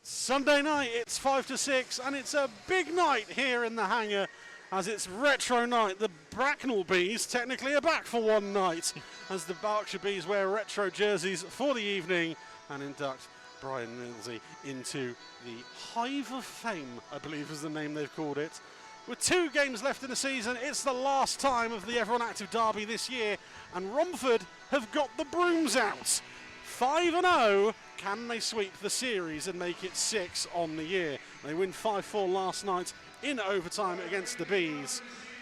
Sunday night, it's 5 to 6, and it's a big night here in the hangar as it's retro night. The Bracknell Bees technically are back for one night as the Berkshire Bees wear retro jerseys for the evening and induct Brian Millsy into the Hive of Fame, I believe is the name they've called it. With 2 games left in the season, it's the last time of the Everyone Active Derby this year, and Romford have got the brooms out. 5-0, can they sweep the series and make it 6 on the year? They win 5-4 last night in overtime against the Bees,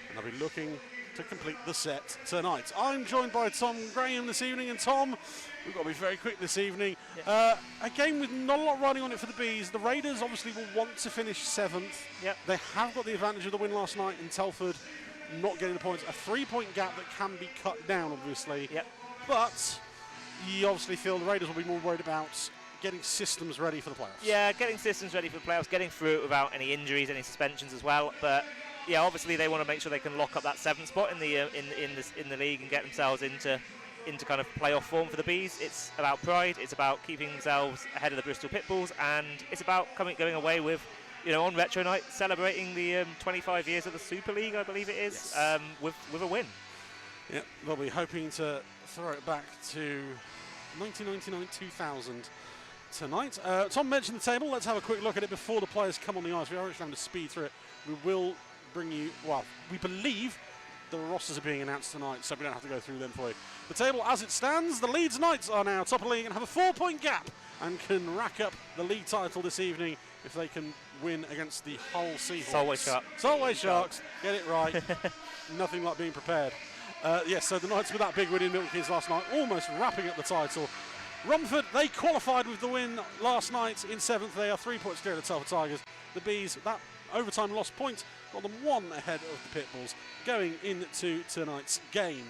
and they'll be looking to complete the set tonight. I'm joined by Tom Graham this evening, and Tom, we've got to be very quick this evening. Yep. A game with not a lot riding on it for the Bees. The Raiders obviously will want to finish 7th. Yep. They have got the advantage of the win last night in Telford, not getting the points. A 3-point gap that can be cut down, obviously. Yep. But you obviously feel the Raiders will be more worried about getting systems ready for the playoffs. Yeah, getting systems ready for the playoffs, getting through it without any injuries, any suspensions as well. But yeah, obviously they want to make sure they can lock up that 7th spot in the league and get themselves into kind of playoff form for the Bees. It's about pride. It's about keeping themselves ahead of the Bristol Pitbulls, and it's about going away with, on retro night, celebrating the 25 years of the Super League, I believe it is, yes. with a win. Yep, they'll be hoping to throw it back to 1999-2000 tonight. Tom mentioned the table. Let's have a quick look at it before the players come on the ice. We are actually having to speed through it. We will bring you, well, we believe the rosters are being announced tonight, so we don't have to go through them for you. The table as it stands, the Leeds Knights are now top of the league and have a 4-point gap and can rack up the league title this evening if they can win against the Hull Seahawks. Solway Sharks. Solway Sharks, get it right. Nothing like being prepared. Yes, so the Knights with that big win in Milton Keynes last night, almost wrapping up the title. Romford, they qualified with the win last night in 7th. They are 3 points clear of the Telford Tigers. The Bees, that overtime lost point, got them 1 ahead of the Pitbulls going into tonight's game.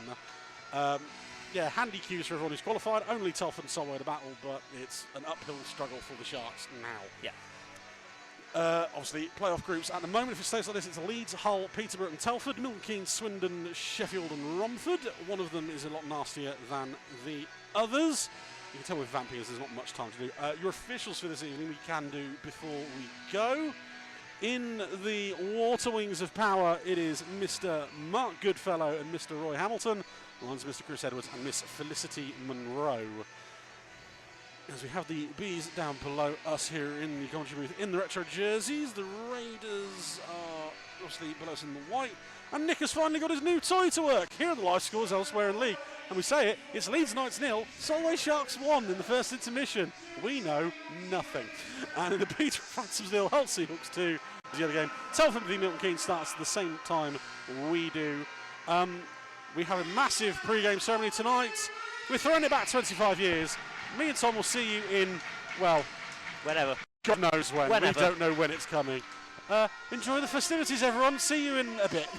Yeah, handy cues for everyone who's qualified. Only Telford and Solway to battle, but it's an uphill struggle for the Sharks now. Yeah. Obviously, playoff groups at the moment, if it stays like this, it's Leeds, Hull, Peterborough and Telford, Milton Keynes, Swindon, Sheffield and Romford. One of them is a lot nastier than the others. You can tell with vamping as there's not much time to do. Your officials for this evening we can do before we go. In the Water Wings of Power, it is Mr. Mark Goodfellow and Mr. Roy Hamilton. Lines Mr. Chris Edwards and Miss Felicity Monroe. As we have the Bees down below us here in the commentary booth in the retro jerseys, the Raiders are obviously below us in the white. And Nick has finally got his new toy to work. Here are the live scores elsewhere in league. And we say it, it's Leeds Knights 0, Solway Sharks 1 in the first intermission. We know nothing. And in the Peter Phantoms 0, Hull Seahawks 2 is the other game. Telford v Milton Keynes starts at the same time we do. We have a massive pre-game ceremony tonight. We're throwing it back 25 years. Me and Tom will see you in, well, whenever. God knows when. Whenever. We don't know when it's coming. Enjoy the festivities, everyone. See you in a bit.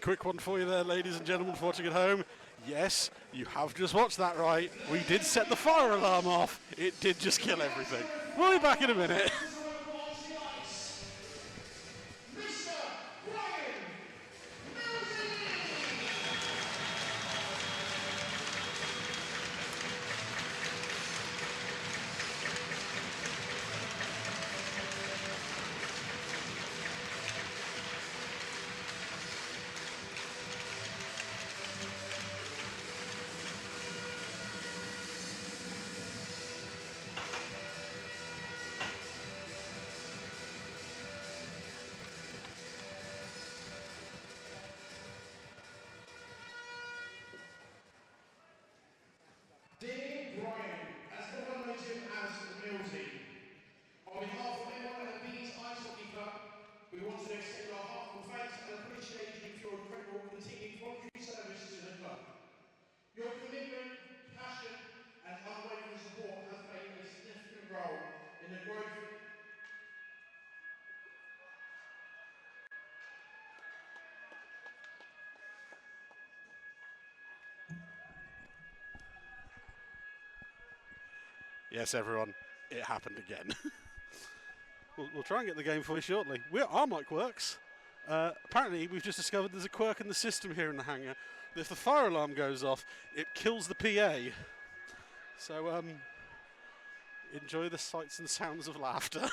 quick one for you there, ladies and gentlemen watching at home. Yes, you have just watched that right. We did set the fire alarm off. It did just kill everything. We'll be back in a minute. On behalf of everyone at the TSI Club, we want to extend our heartfelt thanks and appreciation for your incredible continued voluntary service to the club. Your commitment, passion and unwavering support has played a significant role in the growth Yes, everyone, it happened again. We'll try and get the game for you shortly. Our mic works. Apparently, we've just discovered there's a quirk in the system here in the hangar. If the fire alarm goes off, it kills the PA. So, enjoy the sights and sounds of laughter.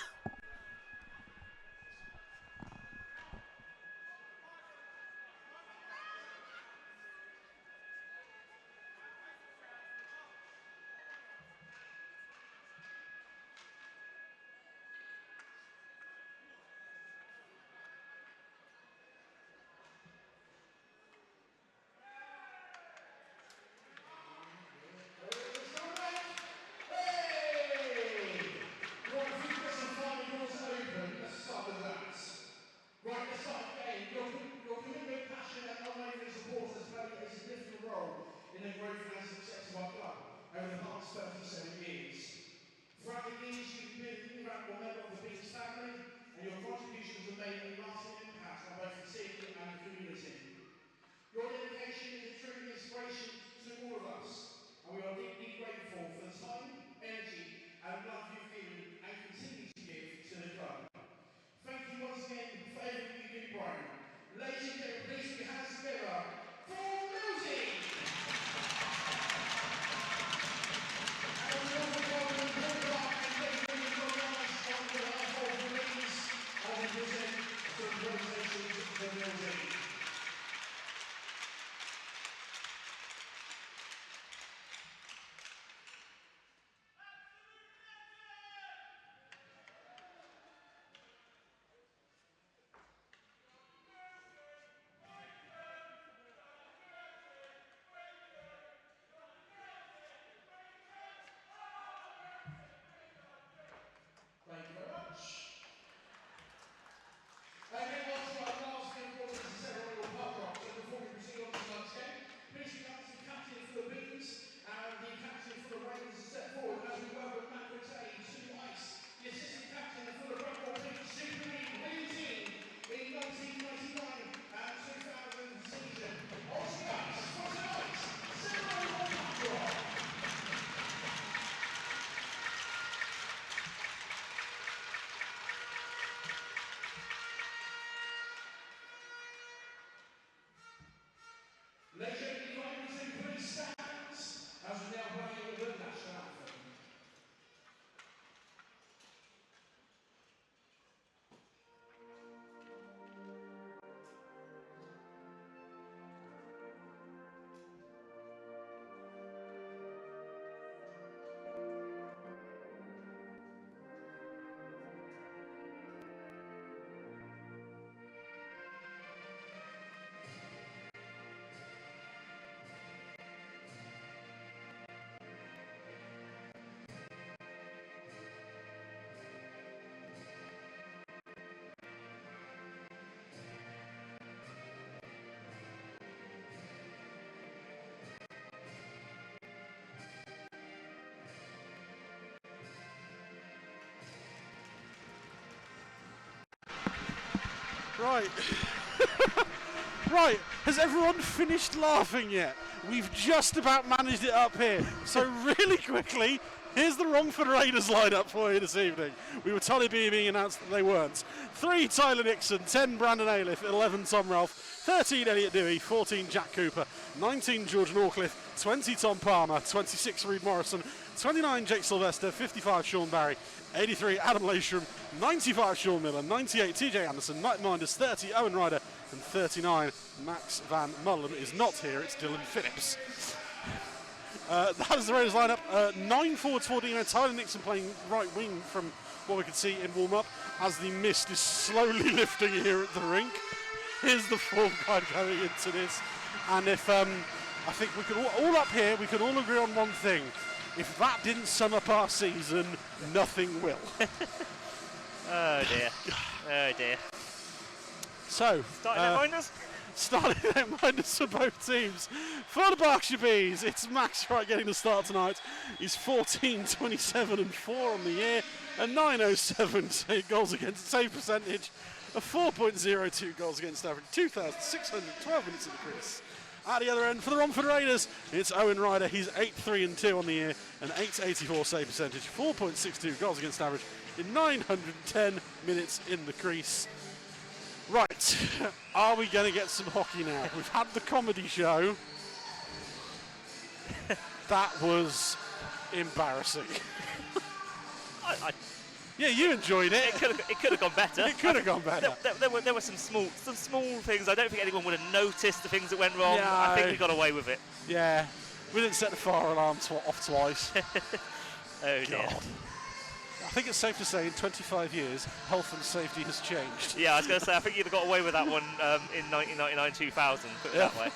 Thank you very much. Okay, on to our last game quarter, this is ceremonial pub drop. So before we proceed on to tonight's game, please welcome the captain for the Beans and the captain for the Ravens to step forward as we welcome Matt Gray to ice, the assistant captain for the Romford Superleague winning team in 1999 and 2000 season. On to ice for tonight's ceremonial pub drop. Right. Right, has everyone finished laughing yet? We've just about managed it up here. So really quickly, here's the Romford Raiders lineup for you this evening. We were told being announced that they weren't. 3 Tyler Nixon, 10 Brandon Ailiff, 11 Tom Ralph, 13 Elliot Dewey, 14 Jack Cooper, 19 George Norcliffe, 20 Tom Palmer, 26 Reed Morrison, 29 Jake Sylvester, 55 Sean Barry, 83 Adam Lasham, 95 Sean Miller, 98 TJ Anderson, Night Minders, 30 Owen Ryder, and 39 Max Van Mullen is not here, it's Dylan Phillips. That is the Raiders lineup. 9 forwards, 14 Tyler Nixon playing right wing from what we can see in warm-up as the mist is slowly lifting here at the rink. Here's the form guide going into this. And if I think we could all up here, we can all agree on one thing. If that didn't sum up our season, nothing will. Oh dear. Oh dear. So, starting out minders for both teams. For the Berkshire Bees, it's Max Wright getting the start tonight. He's 14, 27 and 4 on the year, a 907 goals against save percentage, a 4.02 goals against average, 2,612 minutes in the crease. At the other end, for the Romford Raiders, it's Owen Ryder. He's 8-3 and 2 on the year, an 884 save percentage, 4.62 goals against average in 910 minutes in the crease. Right, are we going to get some hockey now? We've had the comedy show. That was embarrassing. Yeah, you enjoyed it. It could have gone better. It could have gone better. There were some small things. I don't think anyone would have noticed the things that went wrong. Yeah, I think we got away with it. Yeah, we didn't set the fire alarm off twice. Oh dear. God. I think it's safe to say in 25 years, health and safety has changed. Yeah, I was going to say, I think you'd have got away with that one in 1999-2000, put it that way.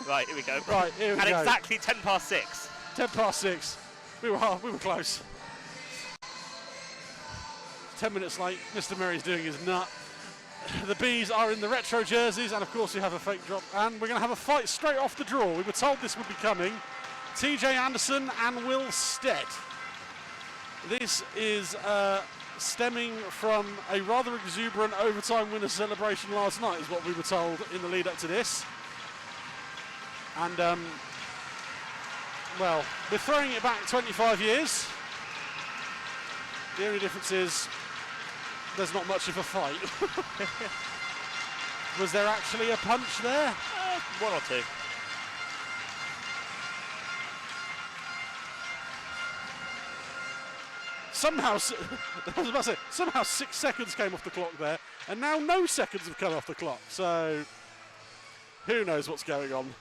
Right, here we go. Right, here we go. And exactly 10 past 6. 10 past 6. We were close. 10 minutes late. Mr. Murray's doing his nut. The Bees are in the retro jerseys, and of course we have a fake drop. And we're going to have a fight straight off the draw. We were told this would be coming. TJ Anderson and Will Stead. This is stemming from a rather exuberant overtime winner celebration last night, is what we were told in the lead up to this. And, well, we're throwing it back 25 years. The only difference is there's not much of a fight. Was there actually a punch there? One or two. Somehow, I was about to say, somehow 6 seconds came off the clock there, and now no seconds have come off the clock. So, who knows what's going on?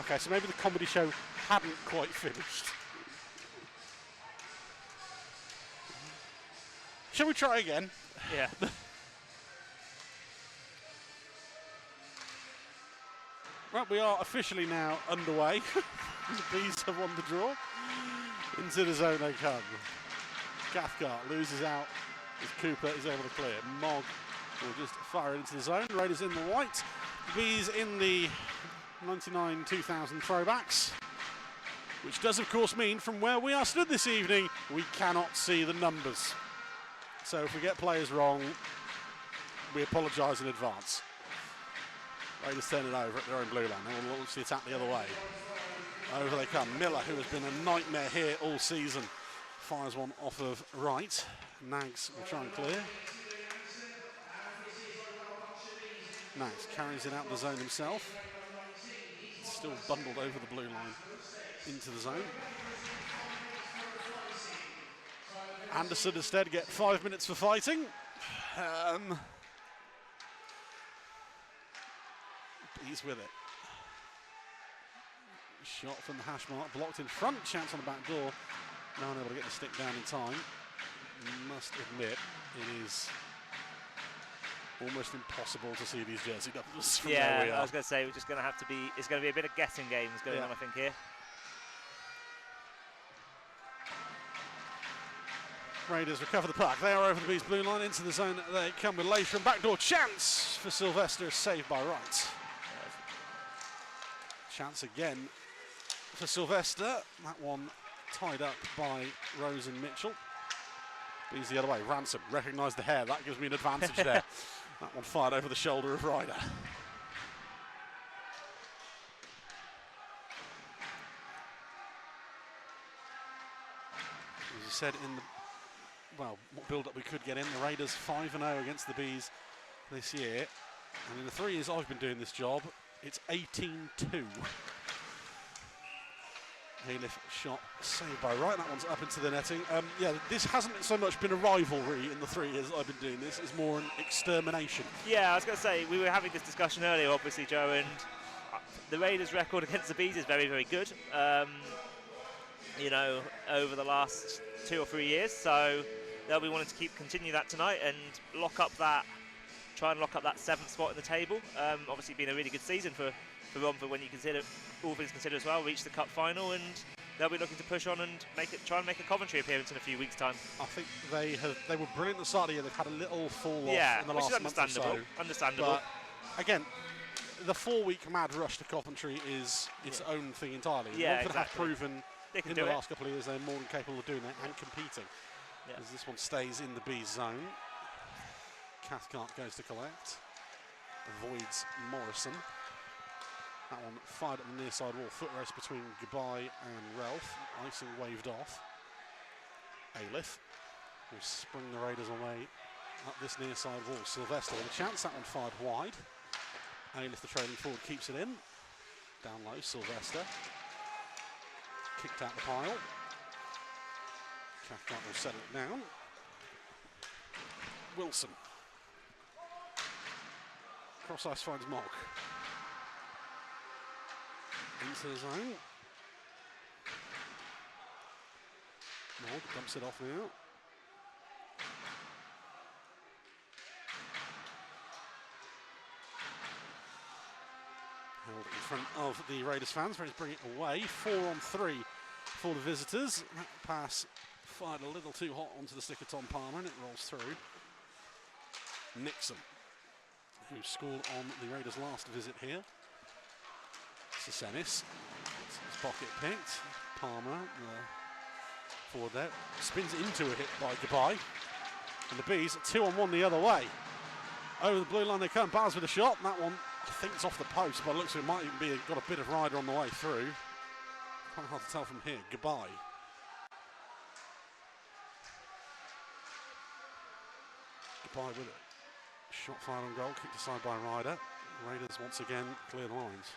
Okay, so maybe the comedy show hadn't quite finished. Shall we try again? Yeah. Right, we are officially now underway. The Bees have won the draw. Into the zone they come. Cathcart loses out as Cooper is able to clear. Mogg will just fire into the zone. Raiders in the white. The Bees in the 99-2000 throwbacks. Which does, of course, mean from where we are stood this evening, we cannot see the numbers. So if we get players wrong, we apologise in advance. Raiders turn it over at their own blue line. They will launch the attack the other way. Over they come. Miller, who has been a nightmare here all season, fires one off of right. Nags will try and clear. Nags carries it out the zone himself. Still bundled over the blue line into the zone. Anderson instead get 5 minutes for fighting. He's with it. Shot from the hash mark, blocked in front, chance on the back door. Now unable to get the stick down in time. Must admit, it is almost impossible to see these jersey numbers from where we are. I was going to say, we're just going to have to be, it's going to be a bit of guessing games going on, I think, here. Raiders recover the puck. They are over the Bees blue line, into the zone. They come with Lasham. Backdoor chance for Sylvester, saved by Wright. Chance again for Sylvester. That one tied up by Rose and Mitchell. Bees the other way. Ransom recognised the hair. That gives me an advantage there. That one fired over the shoulder of Ryder. As you said, in the what build-up we could get in, the Raiders 5-0 against the Bees this year. And in the 3 years I've been doing this job, it's 18-2. Halef shot saved by Wright. That one's up into the netting. Yeah, this hasn't so much been a rivalry in the 3 years I've been doing this. It's more an extermination. Yeah, I was going to say, we were having this discussion earlier, obviously, Joe, and the Raiders' record against the Bees is very, very good. You know, over the last 2 or 3 years, so they'll be wanting to continue that tonight and try and lock up that 7th spot in the table. Obviously, been a really good season for Romford when you consider all things considered as well. Reached the cup final, and they'll be looking to push on and try and make a Coventry appearance in a few weeks' time. I think they were brilliant at the start of the year. They've had a little fall off in the last month or so. Understandable. But again, the 4-week mad rush to Coventry is its own thing entirely. Yeah, Romford have proven in the last couple of years they're more than capable of doing that and competing. Yeah. As this one stays in the B zone. Cathcart goes to collect. Avoids Morrison. That one fired at the near side wall. Foot race between Goodbye and Ralph. Icing waved off. Aliff will spring the Raiders away up this near side wall. Sylvester with a chance. That one fired wide. Aliff, the trailing forward, keeps it in. Down low, Sylvester. Kicked out the pile. Cathcart will settle it down. Wilson. Cross ice finds Mogg. Into the zone. Mogg dumps it off now. Held in front of the Raiders fans, ready to bring it away. 4-on-3 for the visitors. That pass fired a little too hot onto the stick of Tom Palmer, and it rolls through. Nixon, who scored on the Raiders' last visit here. Sesenis, his pocket picked. Palmer, forward there, spins into a hit by Goodbye. And the Bees 2-on-1 the other way. Over the blue line they come. Bars with a shot. And that one, I think it's off the post, but it looks like it might even be got a bit of Ryder on the way through. Quite hard to tell from here. Goodbye. Goodbye with it. Shot fired on goal, kicked aside by Ryder. Raiders once again clear the lines.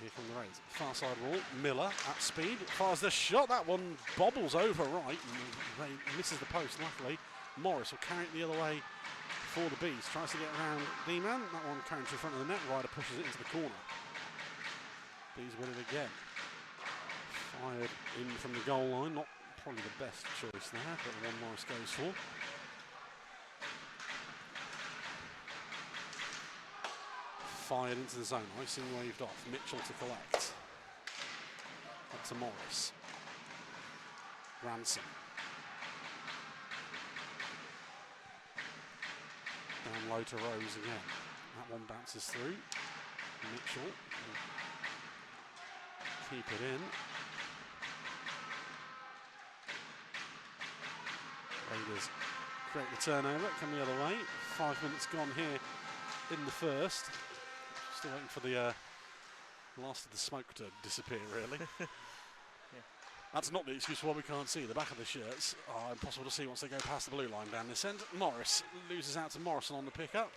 Here come the Raiders. Far side wall. Miller at speed. Fires the shot. That one bobbles over right and misses the post, luckily. Morris will carry it the other way for the Bees. Tries to get around D-Man. That one carrying to the front of the net. Ryder pushes it into the corner. Bees win it again. Fired in from the goal line. Not probably the best choice there, but the one Morris goes for. Fired into the zone. Icing waved off. Mitchell to collect. Up to Morris. Ransom. Down low to Rose again. That one bounces through. Mitchell will keep it in. Raiders create the turnover. Come the other way. 5 minutes gone here in the first. Still waiting for the last of the smoke to disappear, really. Yeah. That's not the excuse for why we can't see. The back of the shirts are impossible to see once they go past the blue line down this end. Morris loses out to Morrison on the pickup.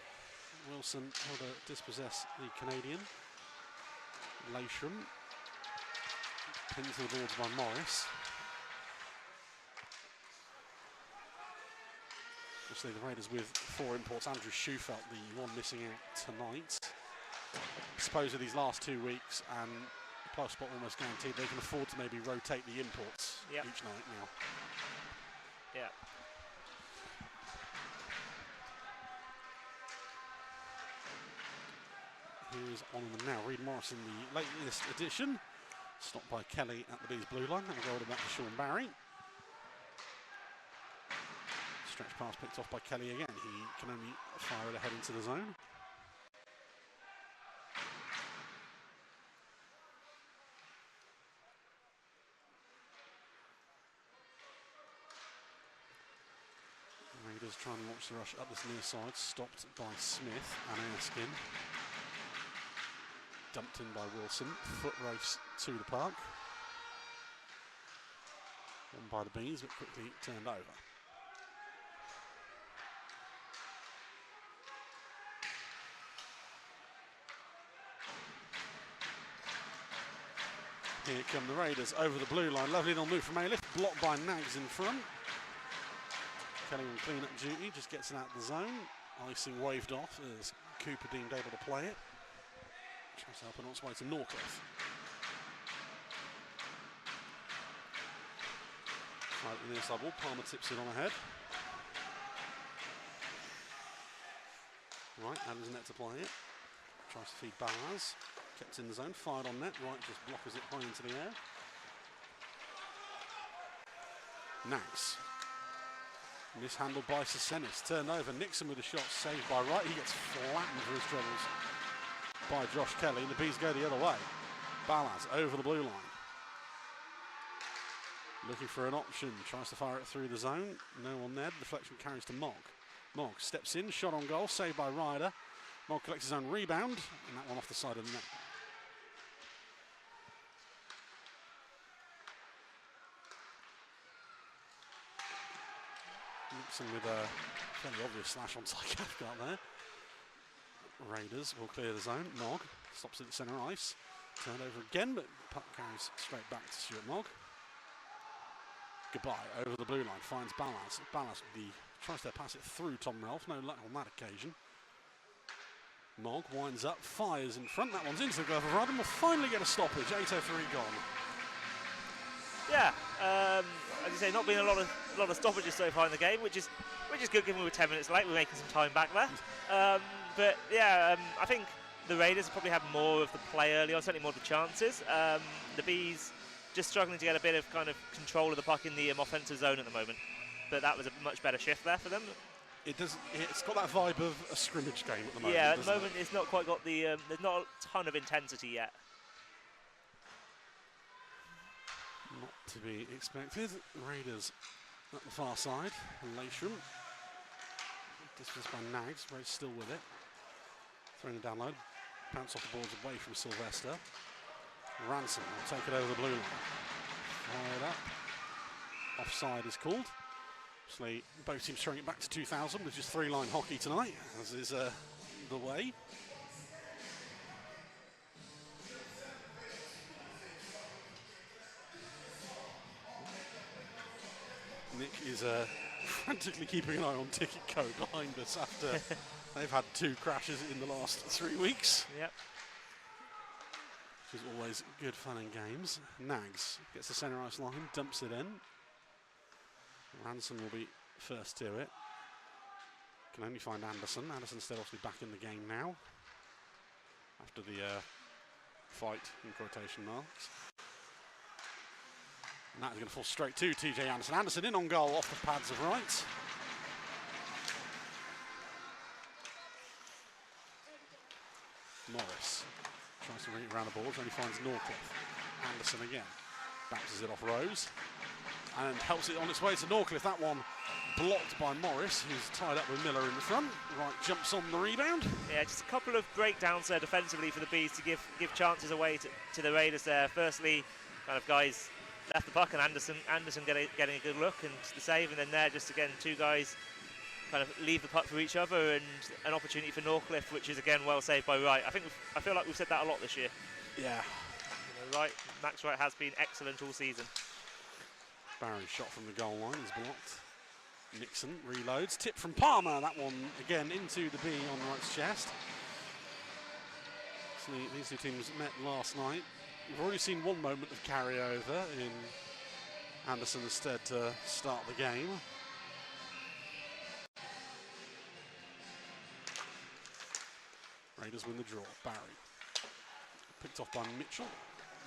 Wilson will dispossess the Canadian. Lasham pinned to the boards by Morris. Obviously the Raiders with 4 imports. Andrew Schufelt, the one missing out tonight. I suppose with these last 2 weeks and plus spot almost guaranteed, they can afford to maybe rotate the imports each night now. Yeah. Who's on them now? Reed Morrison, the latest addition. Stopped by Kelly at the Bees blue line. That will go back to Sean Barry. Stretch pass picked off by Kelly again. He can only fire it ahead into the zone. Raiders trying to launch the rush up this near side, stopped by Smith and Erskine. Dumped in by Wilson, foot race to the park. Won by the Bees, but quickly turned over. Here come the Raiders over the blue line. Lovely little move from Ailiff, blocked by Nags in front. Kelly on clean-up duty, just gets it out of the zone. Icing waved off as Cooper deemed able to play it. Tries to help it on its way to Norcliffe. Right in the near side ball, Palmer tips it on ahead. Right, Adam's net to play it. Tries to feed Balaz. Kept in the zone, fired on net. Right, just blockers it high into the air. Nags. Mishandled by Sesenis, turned over. Nixon with a shot, saved by Wright. He gets flattened for his troubles by Josh Kelly, and the Bees go the other way. Balaz over the blue line. Looking for an option, tries to fire it through the zone. No one there, deflection carries to Mogg. Mogg steps in, shot on goal, saved by Ryder. Mogg collects his own rebound, and that one off the side of the net. Nixon with a fairly obvious slash on Ty Cathcart there. Raiders will clear the zone. Mogg stops it at centre ice. Turned over again, but puck carries straight back to Stuart Mogg. Goodbye over the blue line. Finds Balaz. Balaz tries to pass it through Tom Ralph. No luck on that occasion. Mogg winds up, fires in front. That one's into the glove of Ryder. Will finally get a stoppage. 8:03 gone. Yeah, as you say, not been a lot of stoppages so far in the game, which is good given we were 10 minutes late. We're making some time back there. But yeah, I think the Raiders probably had more of the play early on, certainly more of the chances. The Bees just struggling to get a bit of kind of control of the puck in the offensive zone at the moment. But that was a much better shift there for them. It's got that vibe of a scrimmage game at the moment. Yeah, at the moment it's not quite got the. There's not a ton of intensity yet. Not to be expected. Raiders at the far side. Lasham. Dismissed by Nags. Raiders still with it. Throwing it down low. Bounce off the boards away from Sylvester. Ransom will take it over the blue line. Fired up. Offside is called. Obviously, both teams throwing it back to 2000, which is three-line hockey tonight, as is the way. Nick is frantically keeping an eye on ticket code behind us after they've had 2 crashes in the last 3 weeks. Yep. Which is always good fun and games. Nags gets the centre ice line, dumps it in. Ransom will be first to it. Can only find Anderson. Anderson's still obviously back in the game now. After the fight, in quotation marks. And that is going to fall straight to TJ Anderson. Anderson in on goal off the pads of Wright. Morris tries to ring it around the boards, only finds Norcliffe. Anderson again. Bounces it off Rose. And helps it on its way to Norcliffe. That one blocked by Morris, who's tied up with Miller in the front. Wright jumps on the rebound. Yeah, just a couple of breakdowns there defensively for the Bees to give chances away to the Raiders there. Firstly, kind of guys left the puck and Anderson getting a good look and the save, and then there just again 2 guys kind of leave the puck for each other, and an opportunity for Norcliffe, which is again well saved by Wright. I feel like we've said that a lot this year. Yeah. Max Wright has been excellent all season. Barry's shot from the goal line is blocked. Nixon reloads. Tip from Palmer. That one again into the B on Wright's chest. So these 2 teams met last night. We've already seen one moment of carryover in Anderson instead to start the game. Raiders win the draw. Barry. Picked off by Mitchell.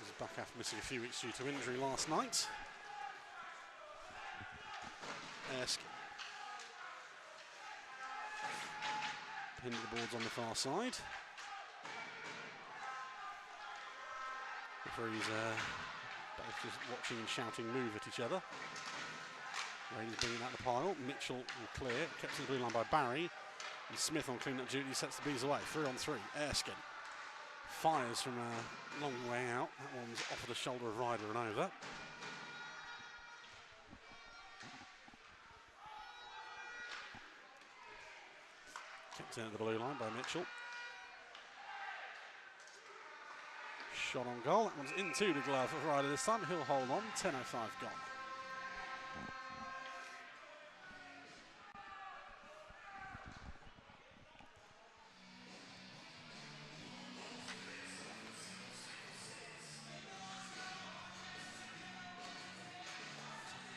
He's back after missing a few weeks due to injury last night. Erskine. Pinned the boards on the far side. Referees both just watching and shouting move at each other. Raiders bringing out the pile. Mitchell will clear. Kept to the blue line by Barry. And Smith on clean-up duty sets the bees away. 3 on 3. Erskine fires from a long way out. That one's off of the shoulder of Ryder and over. Kept in at the blue line by Mitchell. Shot on goal. That one's into the glove of Ryder this time. He'll hold on. 10:05 gone.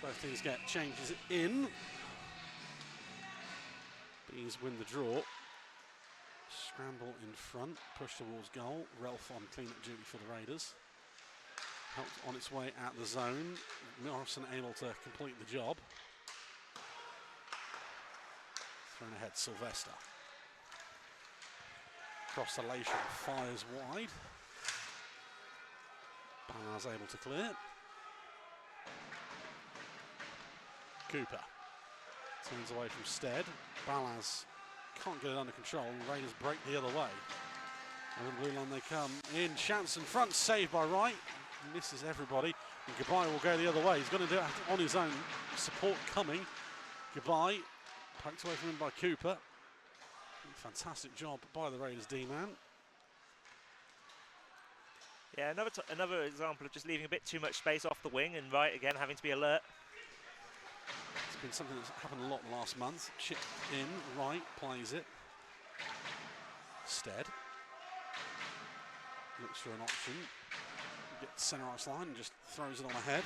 Both teams get changes in. Bees win the draw. Scramble in front, push towards goal. Relf on clean-up duty for the Raiders. Helped on its way out the zone. Morrison able to complete the job. Thrown ahead, Sylvester. Cross the Lation, fires wide. Ballard's able to clear. Cooper turns away from Stead. Balaz can't get it under control. Raiders break the other way. Over the blue line they come in. Chance in front, saved by Wright. Misses everybody. And Gabai will go the other way. He's going to do it on his own. Support coming. Gabai poked away from him by Cooper. Fantastic job by the Raiders D-man. Yeah, another example of just leaving a bit too much space off the wing, and Wright again having to be alert. It's been something that's happened a lot last month. Chip in, Wright plays it. Stead looks for an option. Gets centre ice line and just throws it on ahead.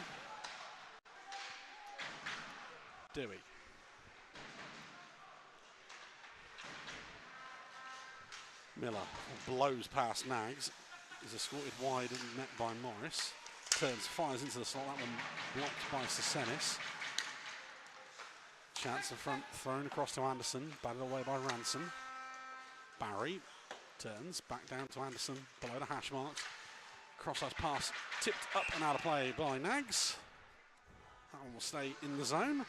Dewey. Miller blows past Nags. Is escorted wide and met by Morris. Turns, fires into the slot. That one blocked by Sesenis. Chance in front, thrown across to Anderson, batted away by Ransom. Barry turns, back down to Anderson, below the hash marks. Cross-ice pass, tipped up and out of play by Nags. That one will stay in the zone.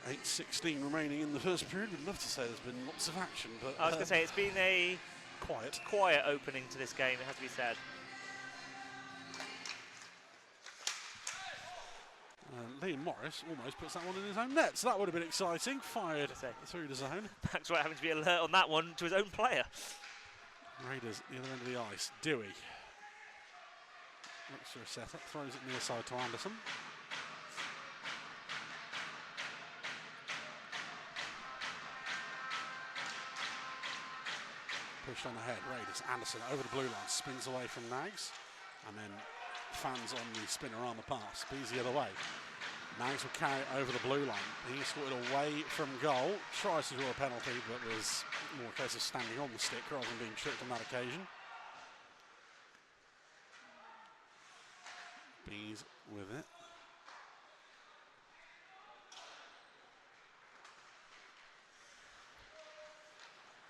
8:16 remaining in the first period. We'd love to say there's been lots of action, but I was going to say it's been a quiet opening to this game, it has to be said. Liam Morris almost puts that one in his own net, so that would have been exciting. Fired through the zone. Max Wright having to be alert on that one to his own player. Raiders the other end of the ice. Dewey looks for a setup, throws it near side to Anderson. Pushed on ahead, Raiders. Anderson over the blue line, spins away from Nags, and then fans on the spinner-armour pass. Bees the other way. Nags will carry it over the blue line. He scored away from goal. Tries to draw a penalty, but was more a case of standing on the stick rather than being tripped on that occasion. Bees with it.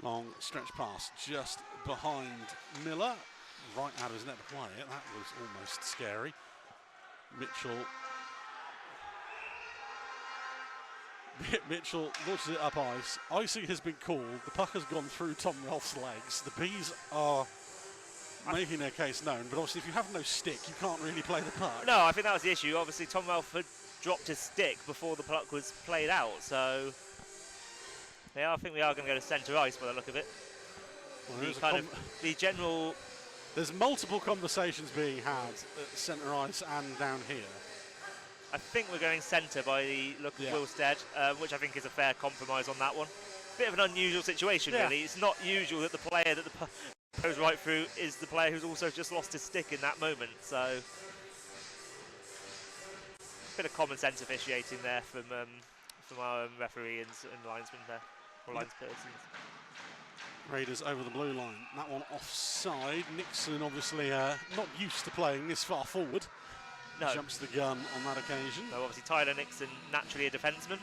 Long stretch pass just behind Miller. Right out of his net to play it. That was almost scary. Mitchell launches it up ice. Icing has been called. The puck has gone through Tom Relf's legs. The Bees are making their case known, but obviously if you have no stick, you can't really play the puck. No, I think that was the issue. Obviously Tom Relf had dropped his stick before the puck was played out, so I think we are going to go to centre ice by the look of it. Well, the general... There's multiple conversations being had at centre ice and down here. I think we're going centre by the look of Wilstead, which I think is a fair compromise on that one. Bit of an unusual situation, really. It's not usual that the player that the goes right through is the player who's also just lost his stick in that moment. So bit of common sense officiating there from our referee and linesman there, or linespersons. Raiders over the blue line. That one offside. Nixon obviously not used to playing this far forward. No. Jumps the gun on that occasion. So obviously Tyler Nixon, naturally a defenceman,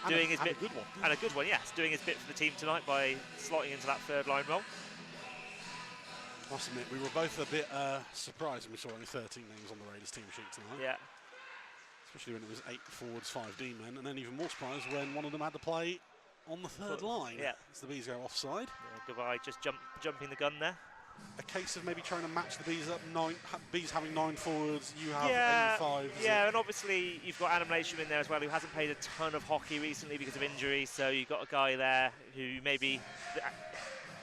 doing his bit, a good one. and a good one, yes, doing his bit for the team tonight by slotting into that third line role. I must admit, we were both a bit surprised when we saw only 13 names on the Raiders team sheet tonight. Yeah. Especially when it was 8 forwards, 5 D-men, and then even more surprised when one of them had to play on the third line. Yeah. As the Bees go offside. Yeah, goodbye, just jumping the gun there. A case of maybe trying to match the Bees up. Bees having 9 forwards, you have 8 5. Yeah, and obviously you've got Adam Lasham in there as well, who hasn't played a ton of hockey recently because of injury. So you've got a guy there who maybe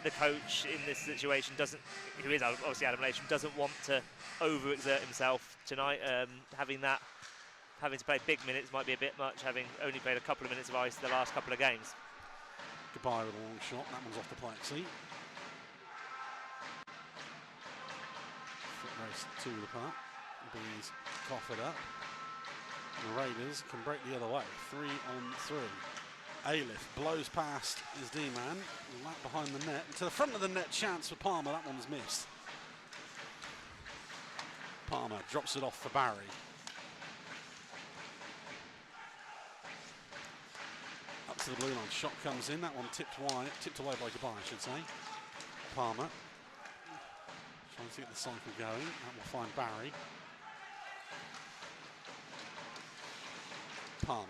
the coach in this situation who is obviously Adam Lasham, doesn't want to overexert himself tonight. Having to play big minutes might be a bit much, having only played a couple of minutes of ice the last couple of games. Goodbye with a long shot. That one's off the plexi. Foot race to the puck. Bees cough it up. And the Raiders can break the other way. 3 on 3. Ailiff blows past his D-man. Lap behind the net. To the front of the net chance for Palmer. That one's missed. Palmer drops it off for Barry. Up to the blue line. Shot comes in. That one tipped away by Goodbye, I should say. Palmer trying to get the cycle going. That will find Barry. Palmer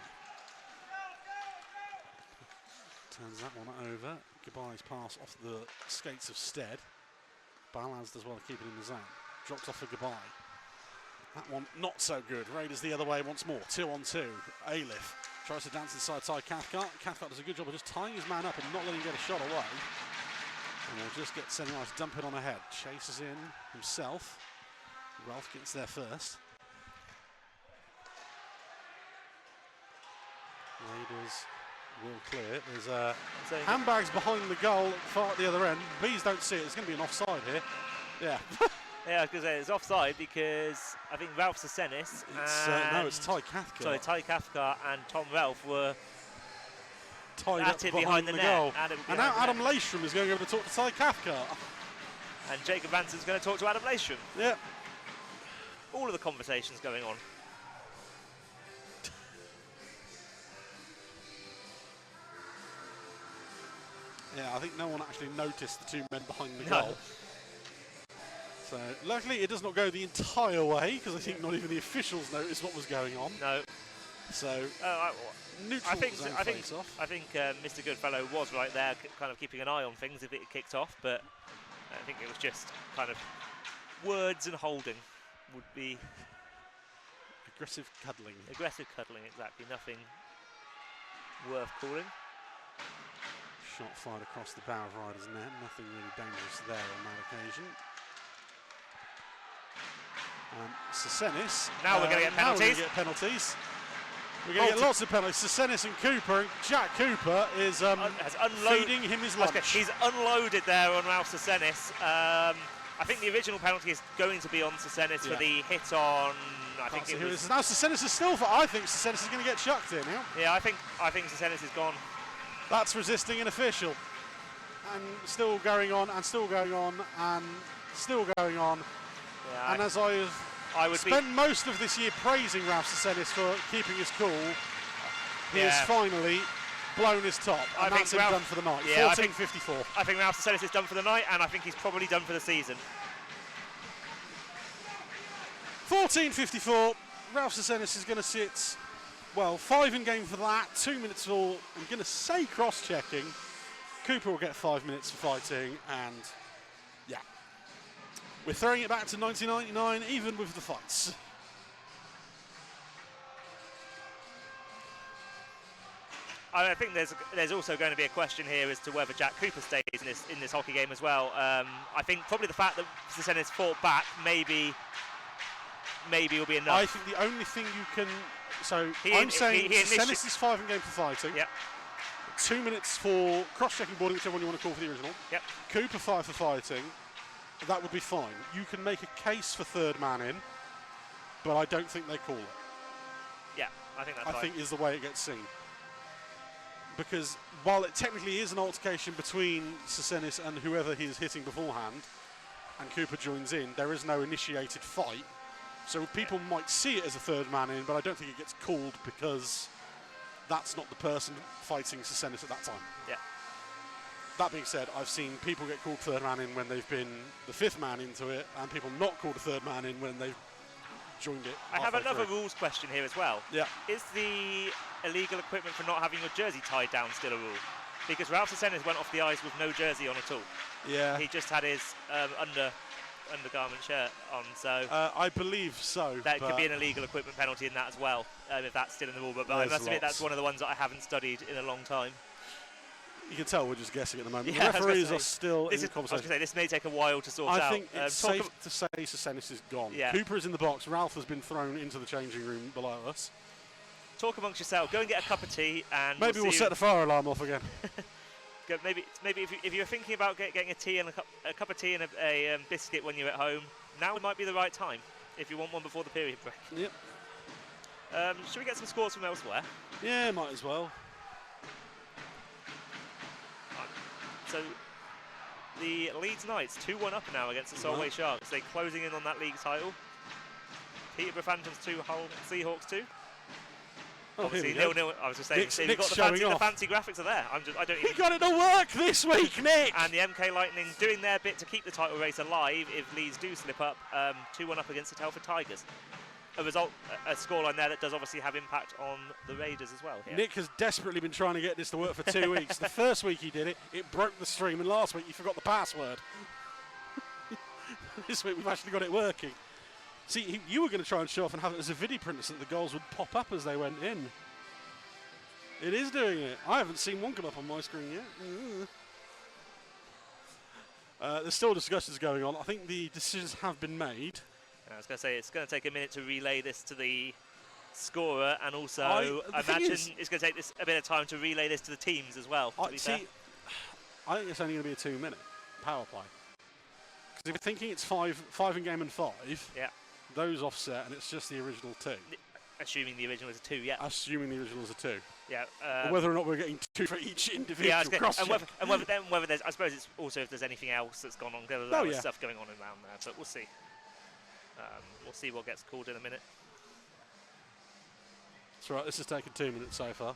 turns that one over. Goodbye's pass off the skates of Stead. Balaz does well to keep it in the zone. Drops off for Goodbye. That one not so good. Raiders the other way once more. 2 on 2. Ailiff tries to dance inside Cathcart. Cathcart does a good job of just tying his man up and not letting him get a shot away. And we'll just get Senilas to dump it on ahead. Chases in himself. Ralph gets there first. Raiders will clear. There's handbags behind the goal, far at the other end. Bees don't see it. It's going to be an offside here. Yeah. Yeah, I was going to say it's offside because I think Ralph Sesenis no, it's Ty Cathcart. Sorry, Ty Cathcart and Tom Ralph were tied at up it behind the net. goal. And now Adam Lasham is going over to talk to Ty Cathcart. And Jacob Ranson's going to talk to Adam Lasham. Yeah. All of the conversations going on. Yeah, I think no one actually noticed the 2 men behind the goal. So luckily it does not go the entire way, because I think not even the officials noticed what was going on. No. So neutral I think face-off. I think Mr. Goodfellow was right there, kind of keeping an eye on things if it kicked off, but I think it was just kind of words and holding would be aggressive cuddling. Aggressive cuddling, exactly. Nothing worth calling. Shot fired across the bow of Ryder's net. Nothing really dangerous there on that occasion. Sesenis. Now we're going to get penalties. We're going to get lots of penalties. Sesenis and Cooper. And Jack Cooper is feeding him his lunch. Okay, he's unloaded there on Ralph Sesenis. I think the original penalty is going to be on Sesenis for the hit on. I think it was. Now Sesenis is still for. I think Sesenis is going to get chucked in now. Yeah, I think Sesenis is gone. That's resisting an official. And still going on, and still going on, and still going on. Yeah, and as I would spent most of this year praising Ralph Sesenis for keeping his cool, he has finally blown his top, and that's him done for the night. Yeah, 14:54. I think Ralph Sesenis is done for the night, and I think he's probably done for the season. 14:54. Ralph Sesenis is going to sit, well, 5 in game for that, 2 minutes for, I'm going to say cross-checking. Cooper will get 5 minutes for fighting, and yeah. We're throwing it back to 1999, even with the fights. I think there's also going to be a question here as to whether Jack Cooper stays in this hockey game as well. I think probably the fact that Sesenis fought back maybe will be enough. I think the only thing you can... So I'm saying Sesenis is 5 in game for fighting. Yep. 2 minutes for cross-checking boarding, whichever one you want to call for the original. Yep. Cooper 5 for fighting. That would be fine. You can make a case for third man in, but I don't think they call it. I think that's I fine. think is the way it gets seen. Because while it technically is an altercation between Sesennis and whoever he is hitting beforehand, and Cooper joins in, there is no initiated fight. So people might see it as a third man in, but I don't think it gets called because that's not the person fighting Sesennis at that time. Yeah. That being said, I've seen people get called third man in when they've been the fifth man into it, and people not called a third man in when they've joined it. I have another rules question here as well. Yeah. Is the illegal equipment for not having your jersey tied down still a rule? Because Ralph Sesennis went off the ice with no jersey on at all. Yeah. He just had his undergarment shirt on, so I believe so. that could be an illegal equipment penalty in that as well, if that's still in the rule. But I must admit, that's one of the ones that I haven't studied in a long time. You can tell we're just guessing at the moment. Yeah, the referees are still in the I was conversation. going to say, this may take a while to sort out. I think it's safe to say Sesennis is gone. Yeah. Cooper is in the box. Ralph has been thrown into the changing room below us. Talk amongst yourself. Go and get a cup of tea, and Maybe we'll set the fire alarm off again. Maybe if you're thinking about getting a tea and a cup of tea and a biscuit when you're at home, now might be the right time if you want one before the period break. Yep. Should we get some scores from elsewhere? Yeah, might as well. So the Leeds Knights 2-1 up now against the Solway Sharks. They're closing in on that league title. Peterborough Phantoms 2, Hull Seahawks 2. Oh, Obviously, here we go. 0-0. I was just saying, Nick's you've got the fancy graphics are there. I don't He even. got it to work this week, Nick! And the MK Lightning doing their bit to keep the title race alive if Leeds do slip up. 2-1 up against the Telford Tigers. A scoreline there that does obviously have impact on the Raiders as well. Here. Nick has desperately been trying to get this to work for 2 weeks. The first week he did it, it broke the stream, and last week he forgot the password. This week we've actually got it working. See, you were going to try and show off and have it as a video printer so that the goals would pop up as they went in. It is doing it. I haven't seen one come up on my screen yet. There's still discussions going on. I think the decisions have been made. I was going to say, it's going to take a minute to relay this to the scorer, and also I the thing imagine is, it's going to take this a bit of time to relay this to the teams as well. I think it's only going to be a 2-minute power play. Because if you're thinking it's five in game and 5, yeah, those offset, and it's just the original 2. Assuming the original is a 2, yeah. Assuming the original is a 2. Yeah. Or whether or not we're getting 2 for each individual and whether there's, I suppose it's also if there's anything else that's gone on. There's stuff going on around there, but we'll see. We'll see what gets called in a minute. That's right, this has taken 2 minutes so far.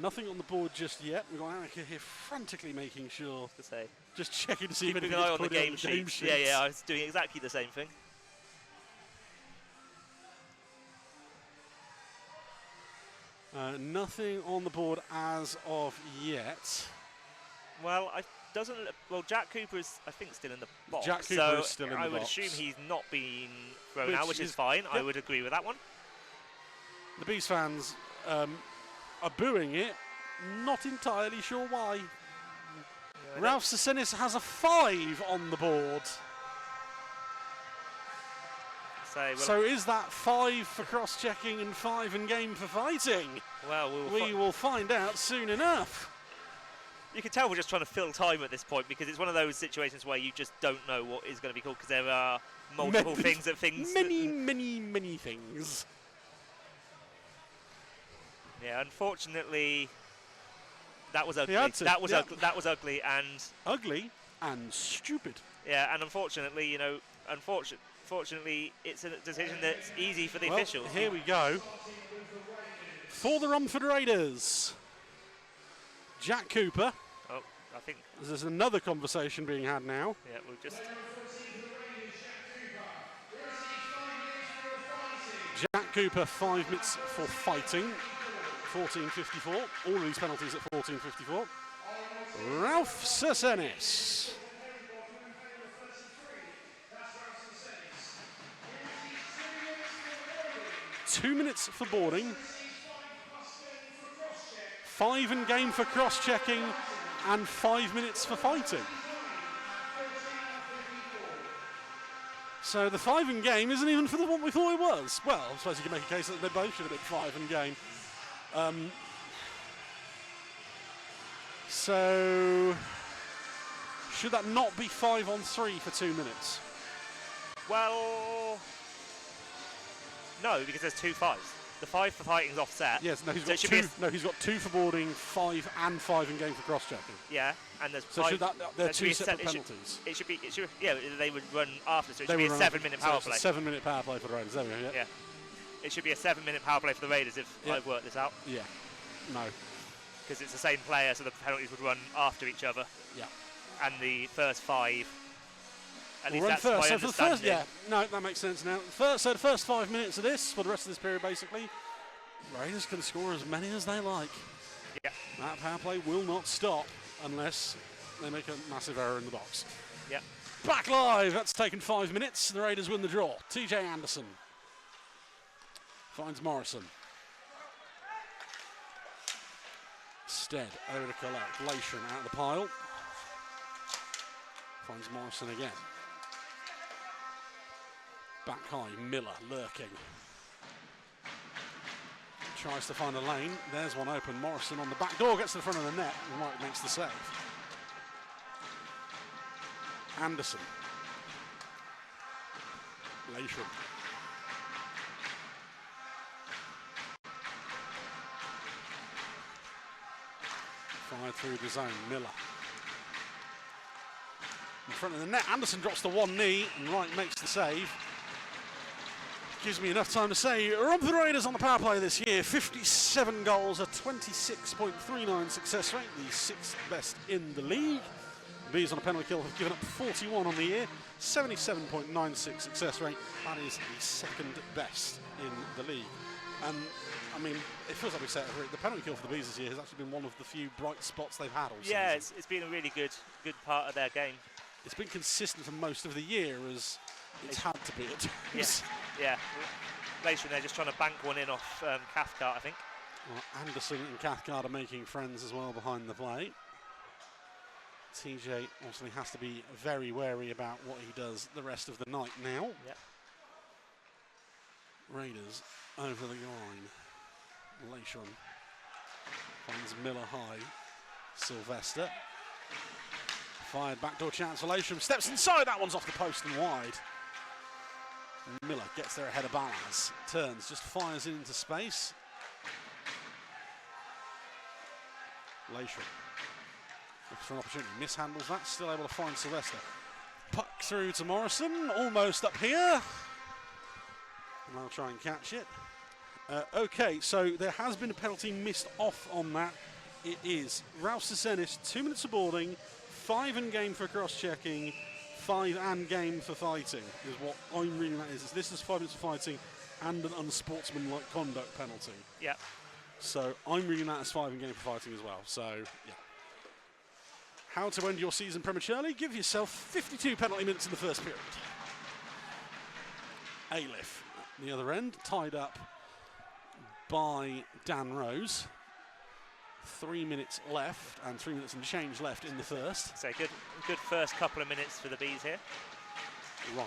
Nothing on the board just yet. We've got Annika here frantically making sure. To say. Just checking to see if keeping anything an eye is on the put in game sheets. Yeah, I was doing exactly the same thing. Nothing on the board as of yet. Well, Jack Cooper is, I think, still in the box. Jack Cooper is still in the box. I would assume he's not been thrown out, which is fine. Yep. I would agree with that one. The Bees fans are booing it. Not entirely sure why. Yeah, Ralph Sesennis has a 5 on the board. So is that 5 for cross-checking and 5 in game for fighting? Well, we will find out soon enough. You can tell we're just trying to fill time at this point because it's one of those situations where you just don't know what is going to be called because there are multiple things. Many things. Yeah, unfortunately, that was ugly. That was ugly and ugly and stupid. Yeah, and unfortunately, Fortunately, it's a decision that's easy for the officials. Here we go. For the Romford Raiders, Jack Cooper. Oh, I think there's another conversation being had now. Yeah, we'll just. Jack Cooper, 5 minutes for fighting. 14:54. All of these penalties at 14:54. Ralph Sesennis. 2 minutes for boarding, 5 in game for cross-checking, and 5 minutes for fighting. So the 5 in game isn't even for the one we thought it was. Well, I suppose you can make a case that they both should have been 5 in game. So should that not be 5 on 3 for 2 minutes? Well, No, because there's 2 5s. The 5 for fighting is offset. Yes, no, he's So got it should two. be No, he's got 2 for boarding, 5 and 5 in game for cross-checking. Yeah, and there's So 5. should that, they're there should be 2 a separate it should- penalties. It should, yeah, they would run after, so it They should be a would run 7-minute so power it's play. a 7-minute power play for the Raiders. There we go. Yeah. Yeah. It should be a 7-minute power play for the Raiders if Yeah. I've worked this out. Yeah. No. Because it's the same player, so the penalties would run after each other. Yeah. And the first 5. At least We'll run that's first. my So for the first, understanding. yeah, no, that makes sense now. So the first 5 minutes of this, for the rest of this period, basically, Raiders can score as many as they like. Yeah. That power play will not stop unless they make a massive error in the box. Yeah. Back live. That's taken 5 minutes. The Raiders win the draw. TJ Anderson finds Morrison. Stead over to collect. Lation out of the pile. Finds Morrison again. Back high. Miller lurking. Tries to find a lane. There's one open. Morrison on the back door gets to the front of the net and White makes the save. Anderson. Lation. Fired through the zone. Miller. In front of the net. Anderson drops to one knee and Wright makes the save. Gives me enough time to say Romford Raiders on the power play this year. 57 goals, a 26.39 success rate, the 6th best in the league. The Bees on a penalty kill have given up 41 on the year, 77.96 success rate. That is the 2nd best in the league. And I mean, it feels like we said the penalty kill for the Bees this year has actually been one of the few bright spots they've had all season. Yeah, it's been a really good part of their game. It's been consistent for most of the year as it's had to be at times. Yeah. Lation, they're just trying to bank one in off Cathcart, I think. Well, Anderson and Cathcart are making friends as well behind the plate. TJ obviously has to be very wary about what he does the rest of the night now. Yeah. Raiders over the line. Lation finds Miller high. Sylvester. Fired backdoor chance for Lation. Steps inside. That one's off the post and wide. Miller gets there ahead of Balaz. Turns, just fires into space. Lation looks for an opportunity. Mishandles that. Still able to find Sylvester. Puck through to Morrison. Almost up here. And I'll try and catch it. Okay, so there has been a penalty missed off on that. It is Ralph Sesenis, 2 minutes of boarding, 5 in game for cross-checking, 5 and game for fighting, is what I'm reading that is. This is 5 minutes for fighting and an unsportsmanlike conduct penalty. Yeah. So I'm reading that as 5 in game for fighting as well. So, yeah. How to end your season prematurely? Give yourself 52 penalty minutes in the first period. Aliff at the other end, tied up by Dan Rose. 3 minutes left, and 3 minutes and change left in the first. So good first couple of minutes for the Bees here. Right,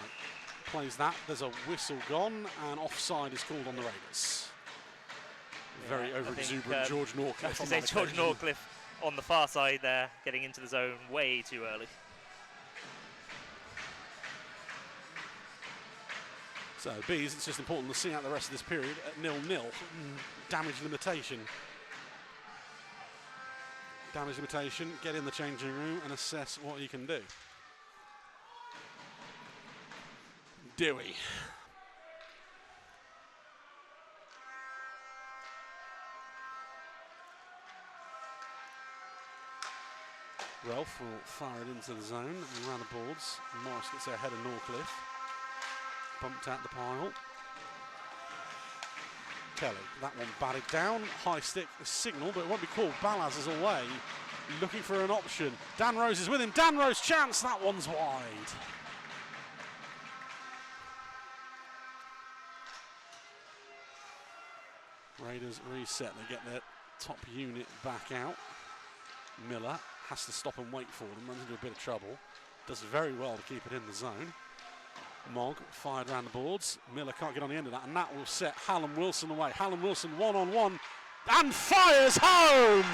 plays that. There's a whistle gone, and offside is called on the Raiders. Very over-exuberant George Norcliffe. I was going to say George Norcliffe on the far side there, getting into the zone way too early. So Bees, it's just important to see out the rest of this period at 0-0. Damage limitation. Damage limitation, get in the changing room and assess what you can do. Dewey. Ralph will fire it into the zone and around the boards. Morris gets there ahead of Norcliffe. Bumped out the pile. Kelly, that one batted down. High stick signal, but it won't be called. Balaz is away, looking for an option. Dan Rose is with him. Dan Rose chance, that one's wide. Raiders reset, they get their top unit back out. Miller has to stop and wait for them, runs into a bit of trouble. Does very well to keep it in the zone. Mogg fired around the boards. Miller can't get on the end of that, and that will set Hallam Wilson away. Hallam Wilson one-on-one and fires home.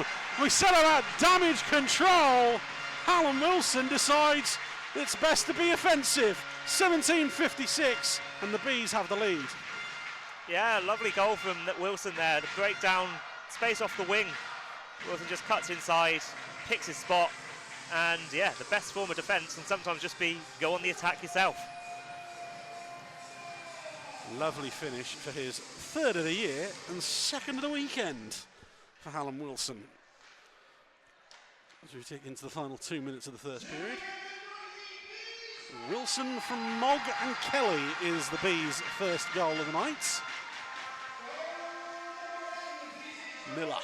We said about damage control. Hallam Wilson decides it's best to be offensive. 17:56, and the Bees have the lead. Yeah, lovely goal from Wilson there. The breakdown, space off the wing. Wilson just cuts inside, picks his spot, and yeah, the best form of defence can sometimes just be go on the attack yourself. Lovely finish for his third of the year and second of the weekend for Hallam Wilson. As we take into the final 2 minutes of the first period. Wilson from Mogg and Kelly is the Bees' first goal of the night. Miller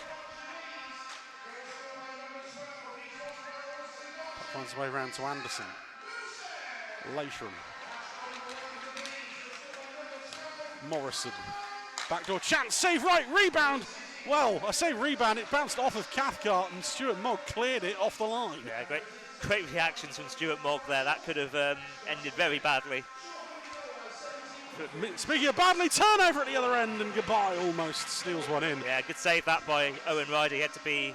finds his way round to Anderson. Leishram. Morrison. Backdoor chance, save right, rebound. Well, I say rebound, it bounced off of Cathcart and Stuart Mogg cleared it off the line. Yeah, great reactions from Stuart Mogg there. That could have ended very badly. Speaking of badly, turnover at the other end, and Goodbye almost steals one in. Yeah, good save that by Owen Ryder. He had to be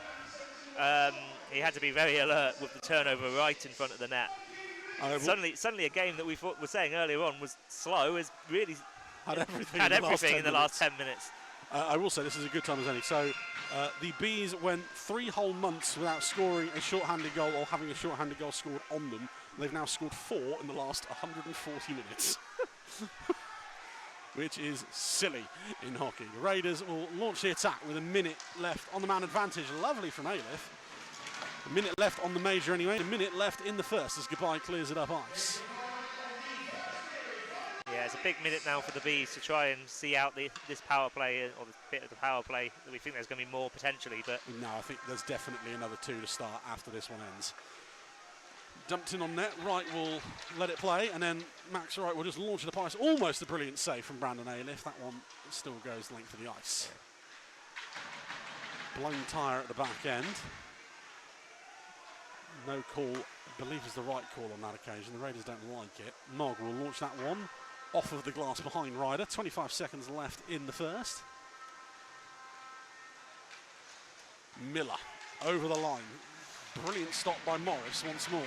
very alert with the turnover right in front of the net. Suddenly a game that we were saying earlier on was slow is really had everything in the last 10 minutes. I will say this is a good time as any. So the Bees went 3 whole months without scoring a short-handed goal or having a short-handed goal scored on them. They've now scored 4 in the last 140 minutes. Which is silly in hockey. The Raiders will launch the attack with a minute left on the man advantage. Lovely from Ailith. A minute left on the major anyway. A minute left in the first as Goodbye clears it up ice. Yeah, it's a big minute now for the Bees to try and see out this power play, or the bit of the power play that we think there's going to be more potentially. But no, I think there's definitely another 2 to start after this one ends. Dumped in on net, Wright will let it play, and then Max Wright will just launch the ice. Almost a brilliant save from Brandon Ailith. That one still goes the length of the ice. Blown tyre at the back end. No call, I believe is the right call on that occasion. The Raiders don't like it. Mogg will launch that one off of the glass behind Ryder. 25 seconds left in the first. Miller over the line. Brilliant stop by Morris once more.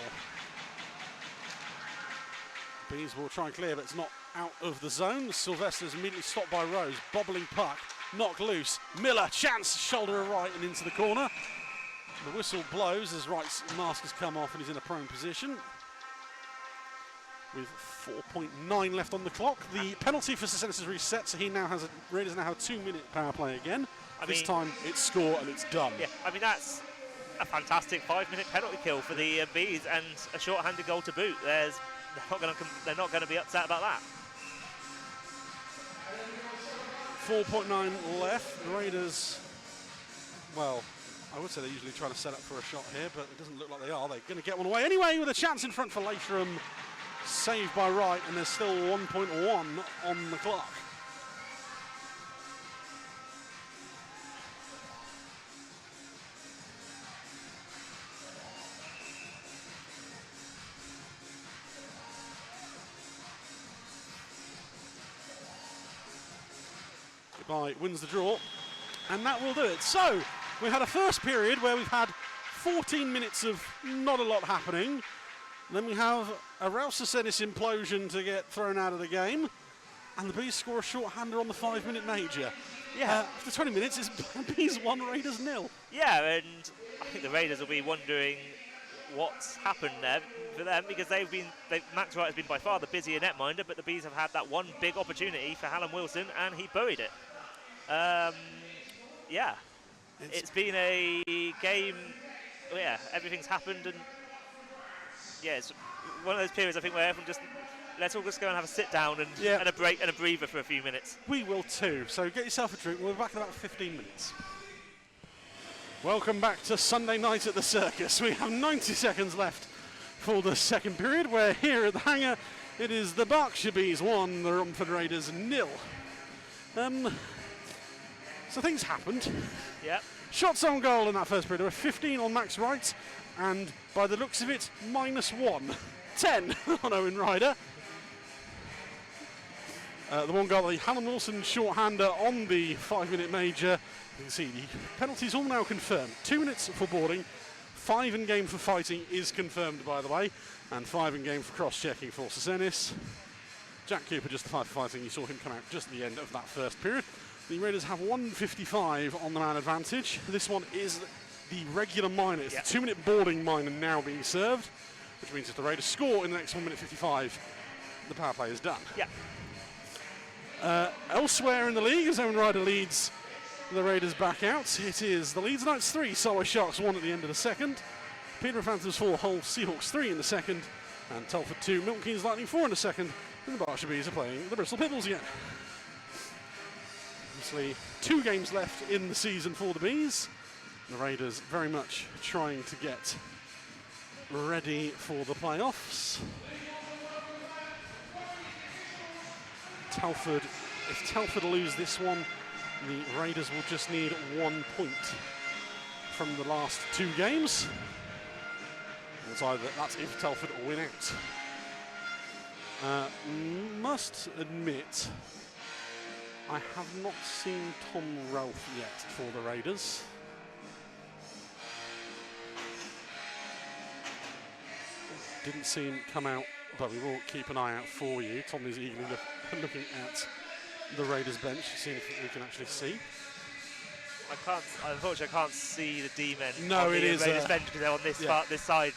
Bees will try and clear, but it's not out of the zone. Sylvester's immediately stopped by Rose. Bobbling puck, knocked loose. Miller, chance, shoulder right and into the corner. The whistle blows as Wright's mask has come off and he's in a prone position. With 4.9 left on the clock. The penalty for Sekonda is reset, so Raiders now have a 2-minute power play again. This time it's score and it's done. Yeah, I mean that's a fantastic 5-minute penalty kill for the Bees and a short-handed goal to boot. They're not going to be upset about that. 4.9 left. The Raiders, well, I would say they're usually trying to set up for a shot here, but it doesn't look like they are. They're going to get one away anyway with a chance in front for Leishram. Saved by Wright, and there's still 1.1 on the clock. Goodbye wins the draw, and that will do it. So we had a first period where we've had 14 minutes of not a lot happening. Then we have a Rouse-Sekonda implosion to get thrown out of the game, and the Bees score a short-hander on the 5-minute major. Yeah, after 20 minutes, it's Bees 1, Raiders 0. Yeah, and I think the Raiders will be wondering what's happened there for them, because Max Wright has been by far the busier netminder, but the Bees have had that one big opportunity for Hallam Wilson, and he buried it. Yeah, it's been a game. Yeah, everything's happened, and yeah, it's one of those periods I think where everyone let's all just go and have a sit down and a break and a breather for a few minutes. We will too. So get yourself a drink. We'll be back in about 15 minutes. Welcome back to Sunday night at the Circus. We have 90 seconds left for the second period. We're here at the hangar. It is the Berkshire Bees 1, the Romford Raiders 0. So things happened. Yep. Shots on goal in that first period. There were 15 on Max Wright, and by the looks of it, -1. 10 on Owen Ryder. The one goal, the Hallam Wilson short-hander on the 5-minute major. You can see the penalties all now confirmed. 2 minutes for boarding, 5 in game for fighting is confirmed, by the way, and 5 in game for cross-checking for Sekonda. Jack Cooper justified for fighting. You saw him come out just at the end of that first period. The Raiders have 1:55 on the man advantage. This one is the regular minor. It's the 2-minute boarding minor now being served, which means if the Raiders score in the next 1:55, the power play is done. Yeah. Elsewhere in the league, as Owen Ryder leads the Raiders back out, it is the Leeds Knights 3, Solway Sharks 1 at the end of the second. Peterborough Panthers 4, Hull Seahawks 3 in the second, and Telford 2, Milton Keynes Lightning 4 in the second, and the Berkshire Bees are playing the Bristol Pitbulls again. Obviously, 2 games left in the season for the Bees. The Raiders very much trying to get ready for the playoffs. Telford, if Telford lose this one, the Raiders will just need 1 point from the last 2 games. That's if Telford win out. Must admit, I have not seen Tom Ralph yet for the Raiders. Didn't see him come out, but we will keep an eye out for you. Tom is eagerly looking at the Raiders bench, seeing if we can actually see. Unfortunately, I can't see the D-men on the Raiders bench because they're on this part, this side,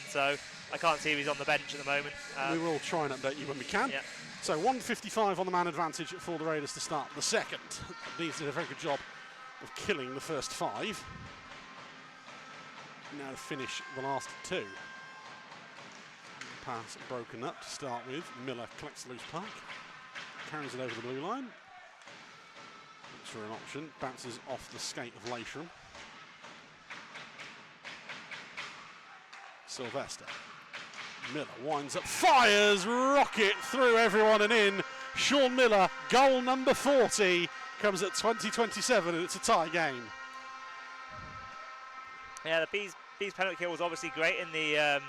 so I can't see if he's on the bench at the moment. We will try and update you when we can. Yeah. So 1:55 on the man advantage for the Raiders to start the second. These did a very good job of killing the first 5. Now to finish the last 2. Pass broken up to start with. Miller collects loose puck, carries it over the blue line. Looks for an option, bounces off the skate of Leishram. Sylvester. Miller winds up, fires, rocket through everyone and in. Sean Miller, goal number 40, comes at 20:27 and it's a tie game. Yeah, the Bees penalty kill was obviously great in the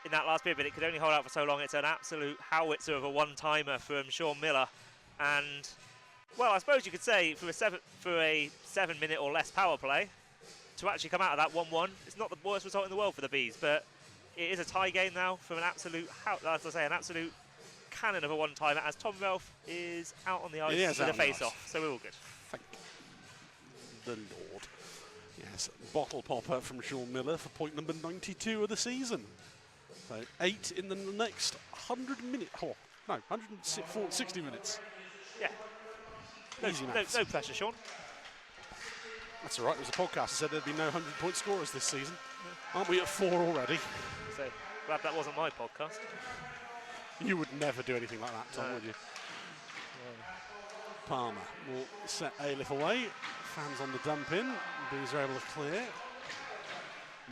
in that last period, but it could only hold out for so long. It's an absolute howitzer of a one-timer from Sean Miller, and well, I suppose you could say for a 7-minute or less power play to actually come out of that 1-1, it's not the worst result in the world for the Bees, but it is a tie game now from an absolute, as I say, an absolute cannon of a one-timer, as Tom Ralph is out on the ice with a face-off, so we're all good. Thank the Lord. Yes, bottle popper from Sean Miller for point number 92 of the season. So 8 in the next 100 minutes. Oh, no, 160 minutes. Yeah. No pressure, Sean. That's all right. It was a podcast that said there'd be no 100-point scorers this season. Yeah. Aren't we at 4 already? So glad that wasn't my podcast. You would never do anything like that, Tom, would you? Palmer will set Ailiff away. Fans on the dump in. Bees are able to clear.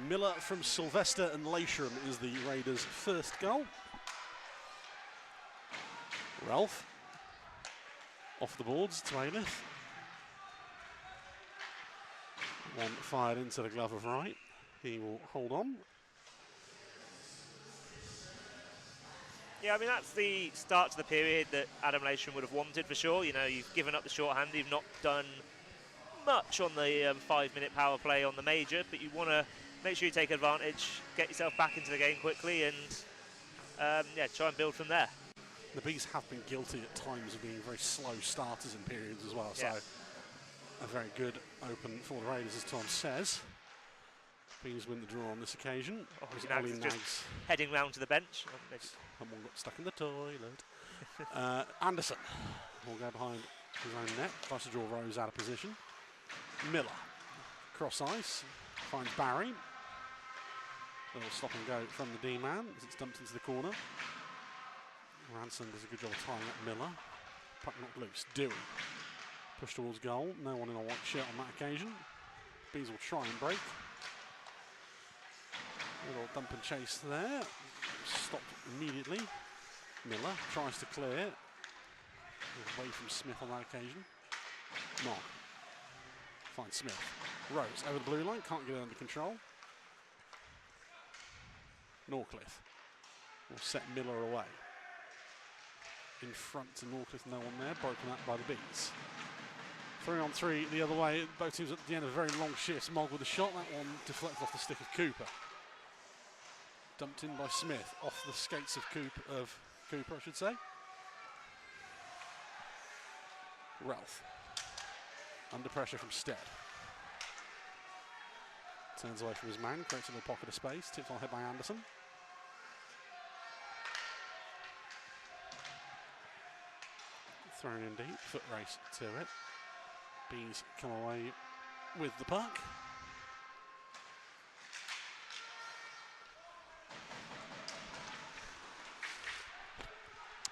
Miller from Sylvester and Leishram is the Raiders' first goal. Ralph off the boards to Ailiff. One fired into the glove of right. He will hold on. Yeah, I mean, that's the start to the period that Adam Leishram would have wanted for sure. You know, you've given up the shorthand, you've not done much on the 5-minute power play on the major, but you want to make sure you take advantage, get yourself back into the game quickly, and yeah, try and build from there. The Bees have been guilty at times of being very slow starters in periods as well, yeah. So a very good open for the Raiders, as Tom says. Bees win the draw on this occasion. Oh, Nags just heading round to the bench. Someone got stuck in the toilet. Anderson will go behind his own net, tries to draw Rose out of position. Miller, cross ice, finds Barry. Little stop and go from the D-man as it's dumped into the corner. Ranson does a good job of tying up Miller. Puck knocked loose. Dewey. Push towards goal. No one in a white shirt on that occasion. Bees will try and break. Little dump and chase there. Stopped immediately. Miller tries to clear. Away from Smith on that occasion. Mark. Finds Smith. Rose over the blue line. Can't get it under control. Norcliffe will set Miller away. In front to Norcliffe, no one there. Broken up by the Bees. 3-on-3 the other way. Both teams at the end of a very long shift. Mogg with a shot. That one deflected off the stick of Cooper. Dumped in by Smith off the skates of Cooper, I should say. Ralph. Under pressure from Stead. Turns away from his man, creates a little pocket of space. Tipped on head by Anderson. Thrown in deep, foot race to it. Bees come away with the puck.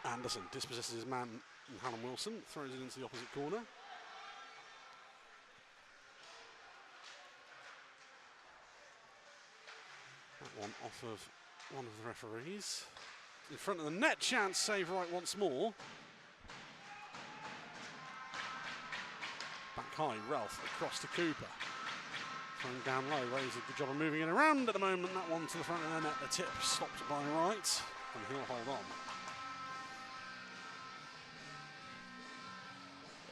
Anderson dispossesses his man, Hannah Wilson, throws it into the opposite corner. That one off of one of the referees. In front of the net, chance, save right once more. Back high, Ralph across to Cooper. Thrown down low, Ray's a good job of moving it around at the moment. That one to the front of the net, the tip stopped by Wright, and he'll hold on.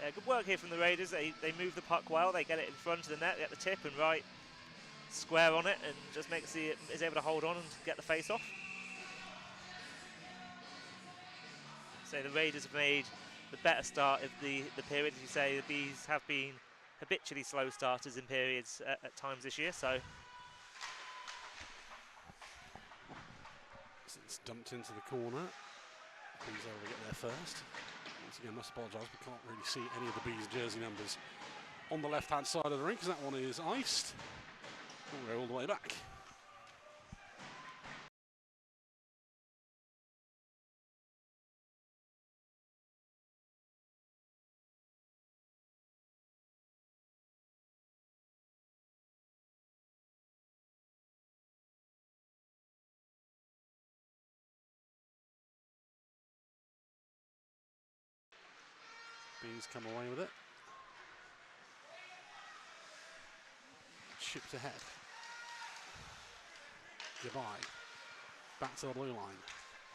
Yeah, good work here from the Raiders. They move the puck well, they get it in front of the net, get the tip, and Wright square on it and just is able to hold on and get the face off. So the Raiders have made the better start of the period. As you say, the Bees have been habitually slow starters in periods at times this year. So it's dumped into the corner. Bees able to get there first. Once again, must apologise, we can't really see any of the Bees' jersey numbers on the left-hand side of the rink because that one is iced. We'll go all the way back. Bees come away with it. Chipped ahead. Goodbye. Back to the blue line.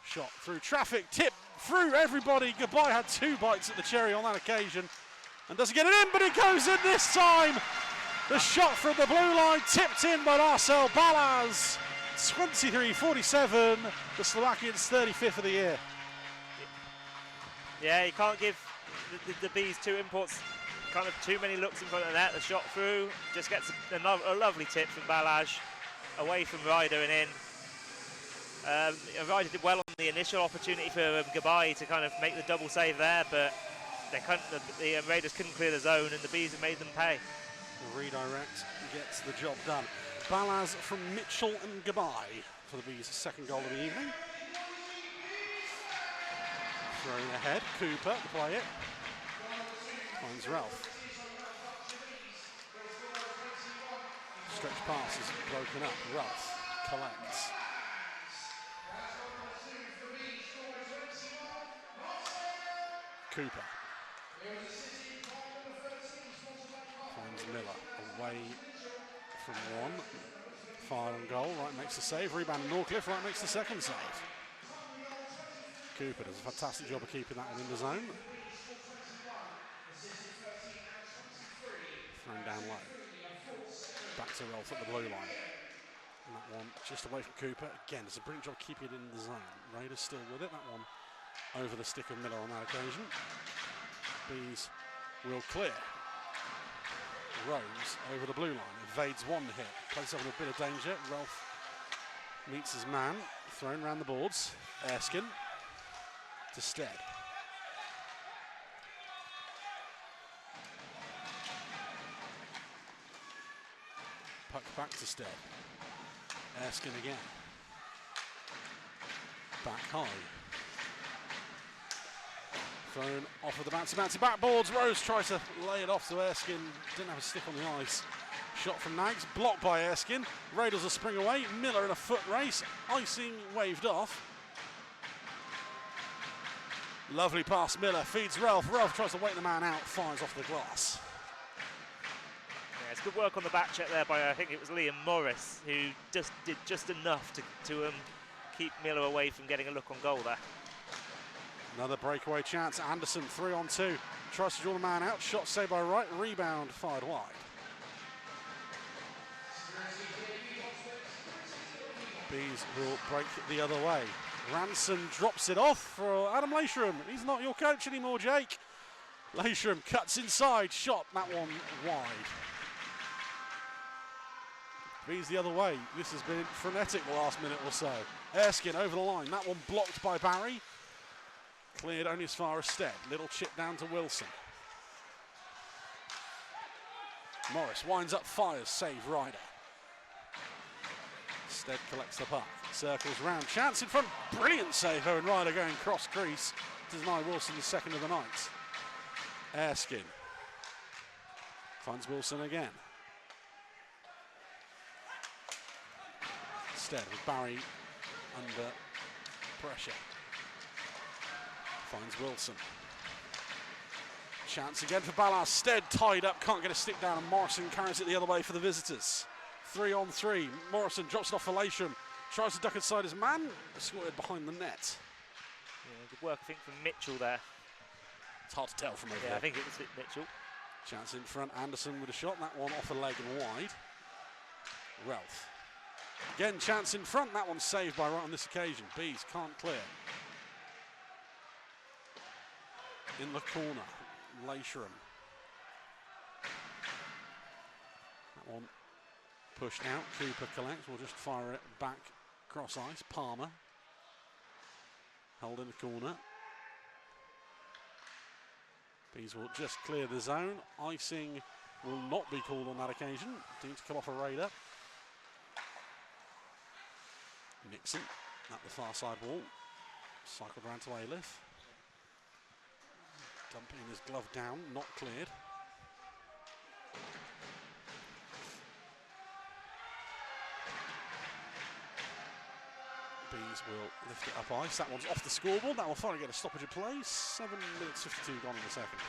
Shot through traffic, tip through everybody. Goodbye had 2 bites at the cherry on that occasion. And doesn't get it in, but it goes in this time. The shot from the blue line, tipped in by Marcel Balaz. 23-47, the Slovakians 35th of the year. Yeah, you can't give the Bees 2 imports kind of too many looks in front of the net. The shot through just gets a lovely tip from Balaj away from Ryder and in. Ryder did well on the initial opportunity for Gabai to kind of make the double save there, but the Raiders couldn't clear the zone and the Bees have made them pay. The redirect gets the job done. Balaz from Mitchell and Gabai for the Bees' second goal of the evening. Throwing ahead, Cooper to play it. Finds Ralph. Stretch pass is broken up. Ralph collects. Cooper. Finds Miller away from one. Fire and goal. Wright makes the save. Rebound to Norcliffe. Wright makes the second save. Cooper does a fantastic job of keeping that one in the zone. Thrown down low. Back to Ralph at the blue line. And that one just away from Cooper. Again, it's a brilliant job keeping it in the zone. Raiders still with it. That one over the stick of Miller on that occasion. Bees will clear. Rose over the blue line. Evades one hit. Plays up in a bit of danger. Ralph meets his man. Thrown round the boards. Erskine to Stead. Puck back to Stead. Erskine again. Back high. Thrown off of the bouncy backboards. Rose tries to lay it off to Erskine. Didn't have a stick on the ice. Shot from Nags. Blocked by Erskine. Raiders will spring away. Miller in a foot race. Icing waved off. Lovely pass. Miller feeds Ralph. Ralph tries to wait the man out. Fires off the glass. Yeah, it's good work on the back check there by I think it was Liam Morris, who just did just enough to keep Miller away from getting a look on goal there. Another breakaway chance. Anderson 3-on-2. Tries to draw the man out. Shot saved by Wright. Rebound fired wide. Bees will break the other way. Ranson drops it off for Adam Leishram. He's not your coach anymore, Jake. Leishram cuts inside, shot, that one wide. Bees the other way. This has been frenetic the last minute or so. Erskine over the line, that one blocked by Barry. Cleared only as far as Stead. Little chip down to Wilson. Morris winds up, fires, save Ryder. Stead collects the puck, circles round, chance in front, brilliant save. Owen Ryder going cross crease to deny Wilson the second of the night. Erskine finds Wilson again. Stead with Barry under pressure. Finds Wilson. Chance again for Ballas. Stead tied up, can't get a stick down, and Morrison carries it the other way for the visitors. 3 on 3. Morrison drops it off for Leishram. Tries to duck inside his man. Squirted behind the net. Yeah, good work, I think, from Mitchell there. It's hard to tell from over there. I think it was Mitchell. Chance in front. Anderson with a shot. That one off the leg and wide. Relf. Again, chance in front. That one's saved by Wright on this occasion. Bees can't clear. In the corner. Leishram. That one pushed out. Cooper collects. We'll just fire it back cross ice. Palmer. Held in the corner. Bees will just clear the zone. Icing will not be called on that occasion. Needs to come off a raider. Nixon at the far side wall. Cycled round to Aliff. Dumping his glove down, not cleared. Bees will lift it up ice. That one's off the scoreboard. That will finally get a stoppage of play. 7 minutes 52 gone in the second.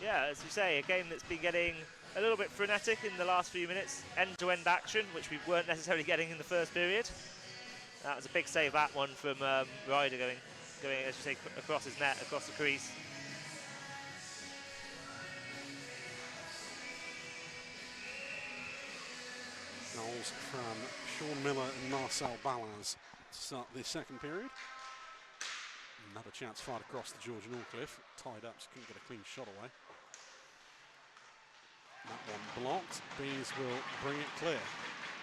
Yeah, as you say, a game that's been getting a little bit frenetic in the last few minutes. End-to-end action, which we weren't necessarily getting in the first period. That was a big save, that one, from Ryder going, as you say, across his net, across the crease. Goals from Sean Miller and Marcel Ballas to start the second period. Another chance fired across the George Norcliffe. Tied up, so couldn't get a clean shot away. That one blocked. Bees will bring it clear.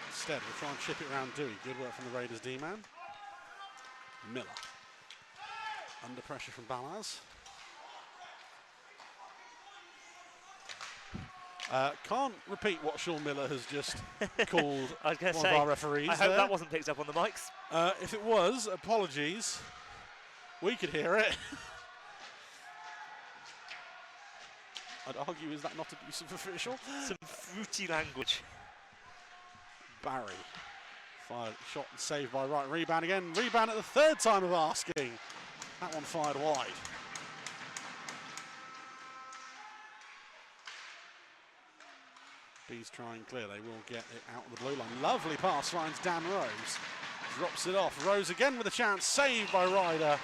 Instead, we'll try and chip it around Dewey. Good work from the Raiders D-man. Miller. Under pressure from Ballas. Can't repeat what Sean Miller has just called I was going to one say, of our referees. I hope that wasn't picked up on the mics. If it was, apologies. We could hear it. I'd argue, is that not abusive official? Some fruity language. Barry. Fired, shot and saved by Wright. Rebound again. Rebound at the third time of asking. That one fired wide. Bees try and clear. They will get it out of the blue line. Lovely pass finds Dan Rose. Drops it off. Rose again with a chance. Saved by Ryder.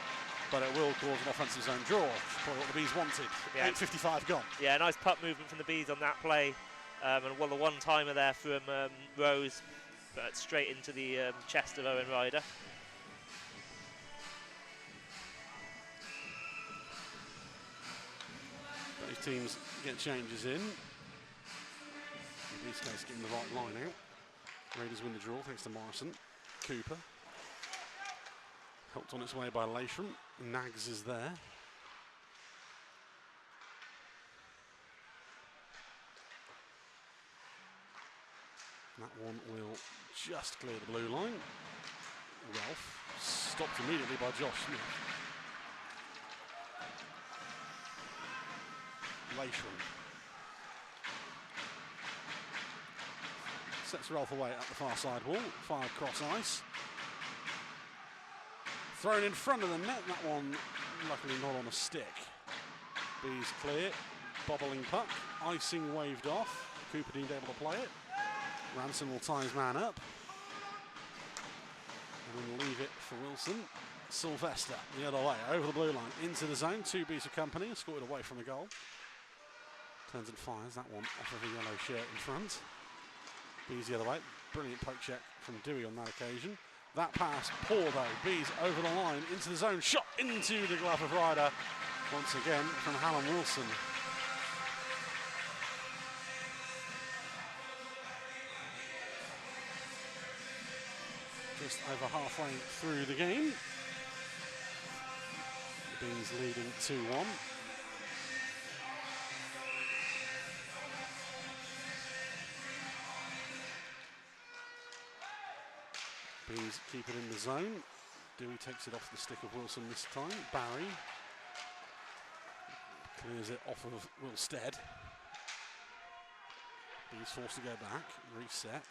But it will cause an offensive zone draw. Probably what the Bees wanted. Yeah. 8:55 gone. Yeah, nice puck movement from the Bees on that play. And well, the one-timer there from Rose, but straight into the chest of Owen Ryder. Both teams get changes in. In this case, getting the right line out. Raiders win the draw thanks to Morrison. Cooper. Helped on its way by Leishram. Nags is there. That one will just clear the blue line. Ralph stopped immediately by Josh Smith. Leishram. Sets Ralph away at the far side wall. Fired cross ice. Thrown in front of the net. That one luckily not on a stick. Bees clear. Bobbling puck. Icing waved off. Cooper deemed able to play it. Ranson will tie his man up. And then leave it for Wilson. Sylvester the other way, over the blue line, into the zone. 2 Bees of company, scored away from the goal. Turns and fires that one off of a yellow shirt in front. Bees the other way. Brilliant poke check from Dewey on that occasion. That pass, poor though. Bees over the line, into the zone, shot into the glove of Ryder. Once again from Hallam Wilson. Just over halfway through the game. The Bees leading 2-1. Bees keep it in the zone. Dewey takes it off the stick of Wilson this time. Barry clears it off of Will Stead. Bees forced to go back, reset.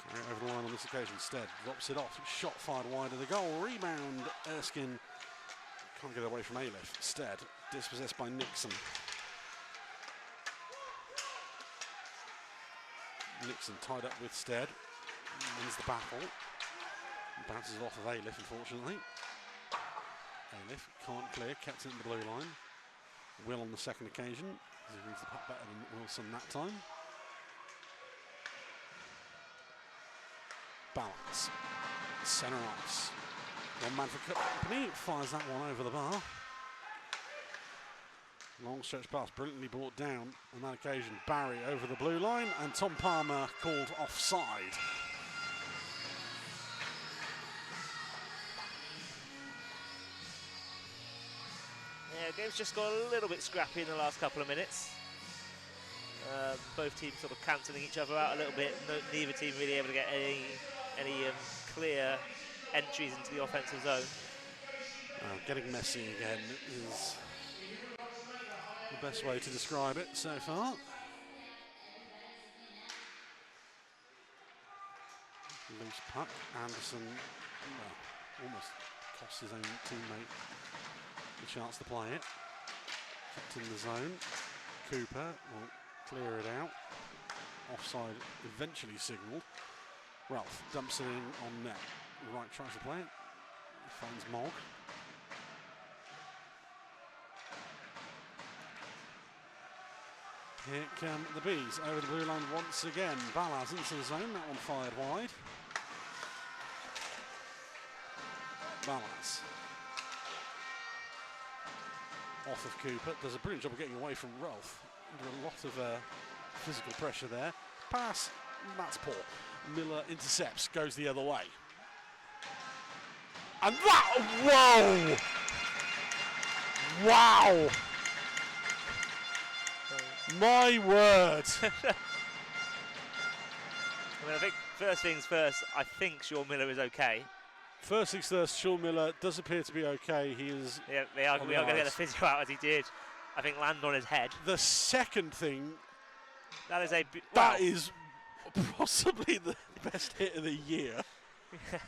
Carry it over the line on this occasion. Stead drops it off. Shot fired wide of the goal. Rebound. Erskine can't get away from Ailiff. Stead dispossessed by Nixon. Nixon tied up with Stead. Wins the battle. Bounces it off of Ailiff, unfortunately. Ailiff can't clear. Kept it in the blue line. Will on the second occasion. He reads the puck better than Wilson that time. Balance. Centre ice. One man for company. Fires that one over the bar. Long stretch pass, brilliantly brought down on that occasion. Barry over the blue line, and Tom Palmer called offside. Yeah, game's just got a little bit scrappy in the last couple of minutes. Both teams sort of cancelling each other out a little bit. Neither team really able to get any clear entries into the offensive zone. Getting messy again is the best way to describe it so far. Loose puck. Anderson almost cost his own teammate the chance to play it. Kept in the zone. Cooper will clear it out. Offside eventually signalled. Ralph dumps it in on net. Right tries to play it. Finds Mogg. Here come the Bees over the blue line once again. Ballas into the zone. That one fired wide. Ballas. Off of Cooper. Does a brilliant job of getting away from Ralph. Under a lot of physical pressure there. Pass. That's poor. Miller intercepts. Goes the other way. And that. Whoa! Wow! My word! I think first things first, I think Sean Miller is okay. First things first, Sean Miller does appear to be okay. He is. Yeah, we are going to get the physio out as he did. I think land on his head. The second thing. That is that is possibly the best hit of the year. I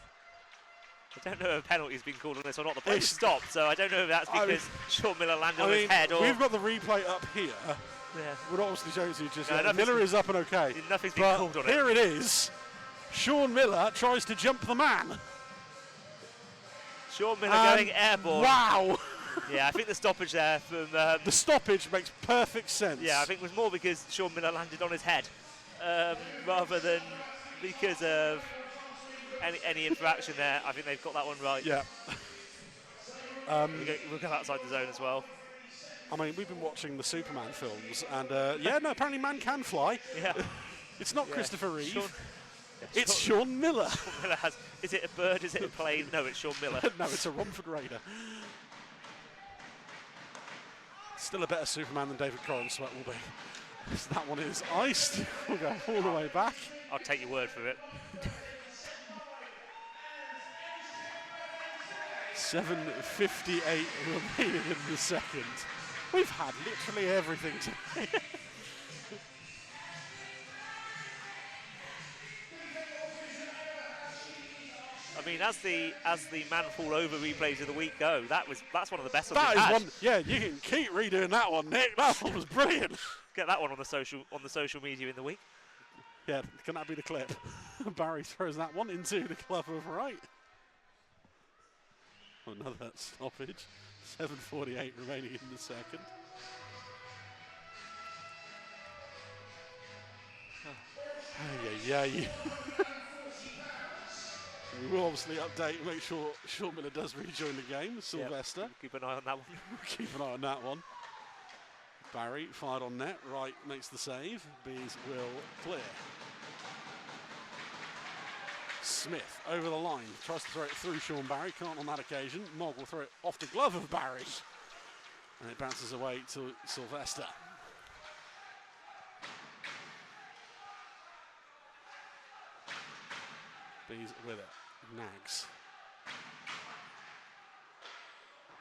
don't know if a penalty's been called on this or not. The play stopped, so I don't know if that's because Sean Miller landed on his head or. We've got the replay up here. Yeah. We're not obviously showing you just no, Miller is up and okay. Nothing's been called on it. Here it is. Sean Miller tries to jump the man. Sean Miller going airborne. Wow. Yeah, I think the stoppage there from... the stoppage makes perfect sense. Yeah, I think it was more because Sean Miller landed on his head rather than because of any interaction there. I think they've got that one right. Yeah. We'll go outside the zone as well. I mean, we've been watching the Superman films, and apparently man can fly. Yeah. It's not Christopher Reeve. It's Sean Miller. Sean Miller has. Is it a bird? Is it a plane? No, it's Sean Miller. No, it's a Romford Raider. Still a better Superman than David Corenswet will be. So that one is iced. We'll go all the way back. I'll take your word for it. 7:58 remaining in the second. We've had literally everything today. I mean, as the man fall over replays of the week go, that's one of the best ones That we've is had. one. Yeah, you can keep redoing that one, Nick. That one was brilliant. Get that one on the social media in the week. Yeah, can that be the clip? Barry throws that one into the club of right. Another stoppage. 7:48 remaining in the second. We will obviously update, make sure Sean Miller does rejoin the game. Sylvester. Yep. Keep an eye on that one. Keep an eye on that one. Barry fired on net. Wright makes the save. Bees will clear. Smith over the line. Tries to throw it through Sean Barry. Can't on that occasion. Mogg will throw it off the glove of Barry. And it bounces away to Sylvester. Bees with it. Nags.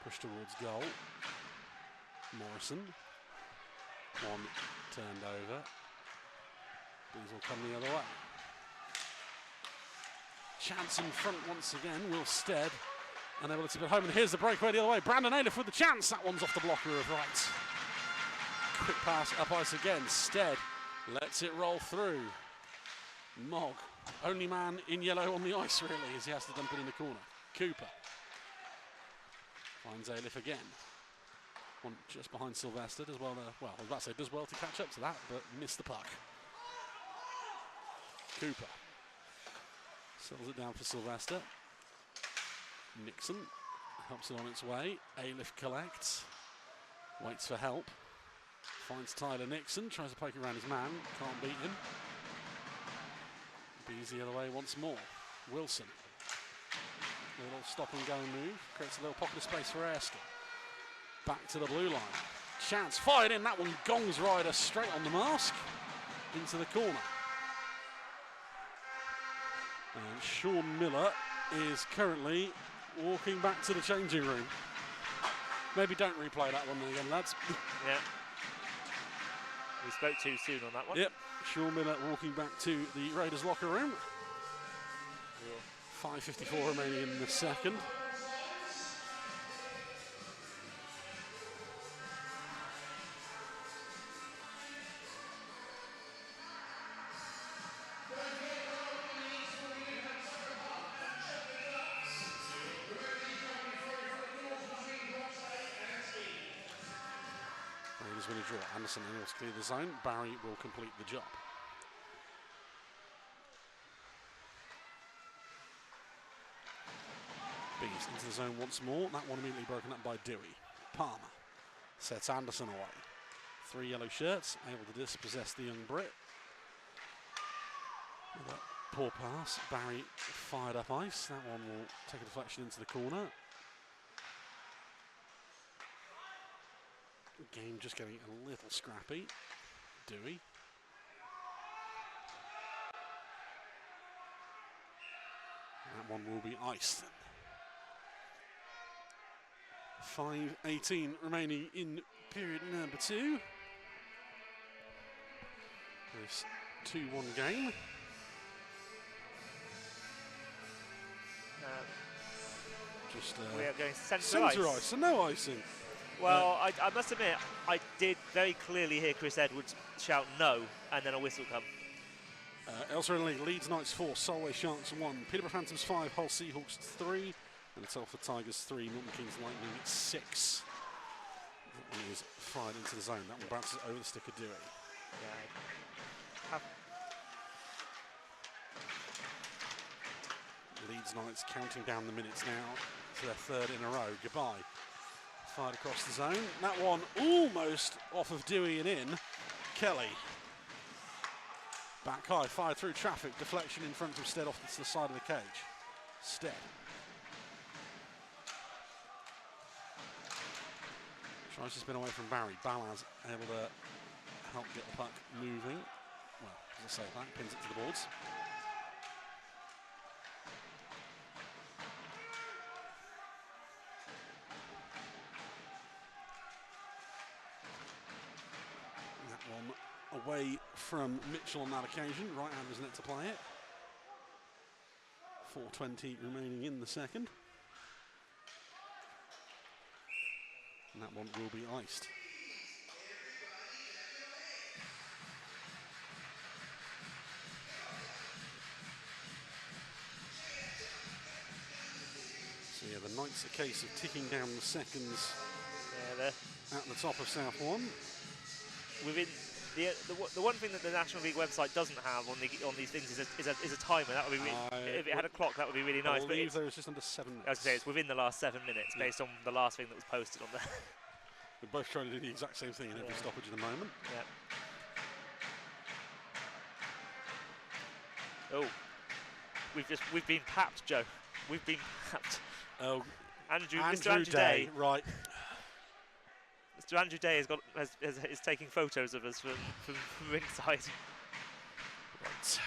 Push towards goal. Morrison. One turned over. Bees will come the other way. Chance in front once again. Will Stead unable to get home. And here's the breakaway the other way. Brandon Ailiff with the chance. That one's off the blocker of Wright. Quick pass up ice again. Stead lets it roll through. Mogg. Only man in yellow on the ice, really, as he has to dump it in the corner. Cooper finds Ailiff again. One just behind Sylvester. Does well to, well, I was about to say does well to catch up to that, but missed the puck. Cooper settles it down for Sylvester. Nixon helps it on its way. Ailiff collects. Waits for help. Finds Tyler Nixon. Tries to poke around his man. Can't beat him. Bees the other way once more. Wilson. A little stop and go move. Creates a little pocket of space for Erskine. Back to the blue line. Chance fired in. That one gongs Ryder straight on the mask. Into the corner. And Sean Miller is currently walking back to the changing room. Maybe don't replay that one again, lads. Yeah. We spoke too soon on that one. Yep. Sean Miller walking back to the Raiders locker room. 5:54 remaining in the second. Raiders win a draw. Anderson able to clear the zone. Barry will complete the job. Bees into the zone once more. That one immediately broken up by Dewey. Palmer sets Anderson away. 3 yellow shirts, able to dispossess the young Brit. With a poor pass. Barry fired up ice. That one will take a deflection into the corner. Game just getting a little scrappy. Dewey. That one will be iced. 5:18 remaining in period number 2. This 2-1 game. Just we are going centre centre ice. ice, so no icing. Well, I must admit, I did very clearly hear Chris Edwards shout no, and then a whistle come. Elsewhere in the league, Leeds Knights 4, Solway Sharks 1, Peterborough Phantoms 5, Hull Seahawks 3, and Telford Tigers 3, Milton Keynes Lightning 6. That one is fired into the zone. That one bounces over the stick of Dewey. Yeah. Leeds Knights counting down the minutes now to their 3rd in a row. Goodbye. Fired across the zone. That one almost off of Dewey and in. Kelly. Back high, fired through traffic. Deflection in front from Stead off to the side of the cage. Stead. Tries to spin away from Barry. Balaz able to help get the puck moving. Well, as I say that, pins it to the boards. Away from Mitchell on that occasion. Right-handers net to play it. 4:20 remaining in the second. And that one will be iced. So yeah, the Knights a case of ticking down the seconds at the top of South 1. Within the one thing that the National League website doesn't have on these things is a timer. That would be if it had a clock, that would be really nice. I believe there was just under 7 minutes. I was going to say it's within the last 7 minutes, based on the last thing that was posted on there. We're both trying to do the exact same thing in every stoppage at the moment. Yeah. Oh, we've been papped, Joe. We've been papped. Oh, Mr. Andrew Day, right. Mr. Andrew Day is taking photos of us from ringside. Right.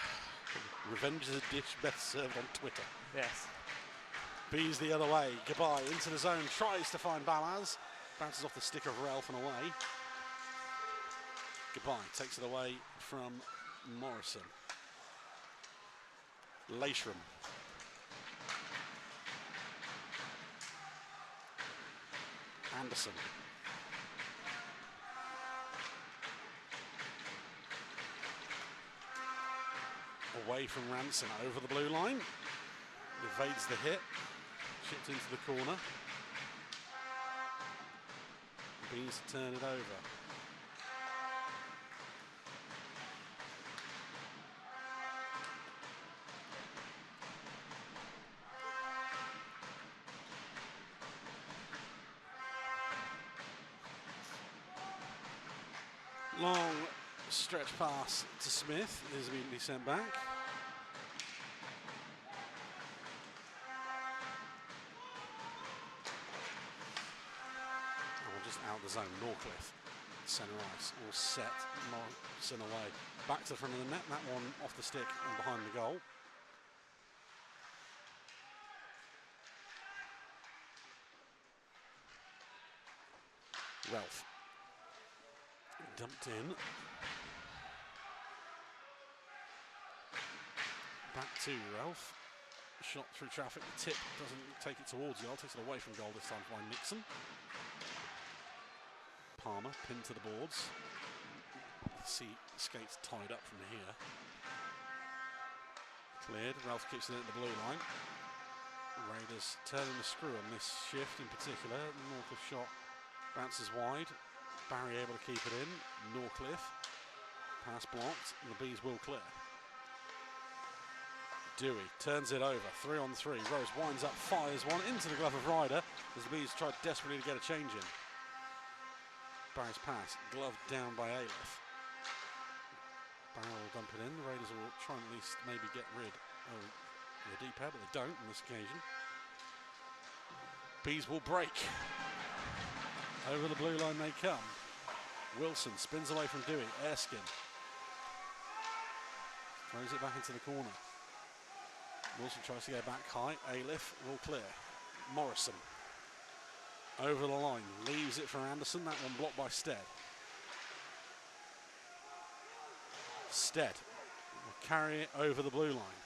Revenge is a dish best served on Twitter. Yes. B's the other way. Goodbye into the zone. Tries to find Balaz. Bounces off the stick of Ralph and away. Goodbye. Takes it away from Morrison. Leishram. Anderson. Away from Ranson, over the blue line. Evades the hit. Chipped into the corner. Beans to turn it over. Long stretch pass to Smith is immediately sent back. Just out the zone, Norcliffe, centre ice, all set, Morrison away. Back to the front of the net, that one off the stick and behind the goal. Ralph. Dumped in. Back to Ralph. Shot through traffic, the tip doesn't take it towards goal, takes it away from goal this time by Nixon. Palmer pinned to the boards. See skates tied up from here. Cleared. Ralph kicks it into the blue line. Raiders turning the screw on this shift in particular. The Norcliffe shot bounces wide. Barry able to keep it in. Norcliffe. Pass blocked. And the Bees will clear. Dewey turns it over. 3-on-3. Rose winds up, fires one into the glove of Ryder as the Bees try desperately to get a change in. Barry's pass, gloved down by Aleph. Barry will dump it in. The Raiders will try and at least maybe get rid of the deep head, but they don't on this occasion. Bees will break. Over the blue line they come. Wilson spins away from Dewey. Erskine throws it back into the corner. Wilson tries to go back high. Aleph will clear. Morrison. Over the line, leaves it for Anderson, that one blocked by Stead. Stead will carry it over the blue line.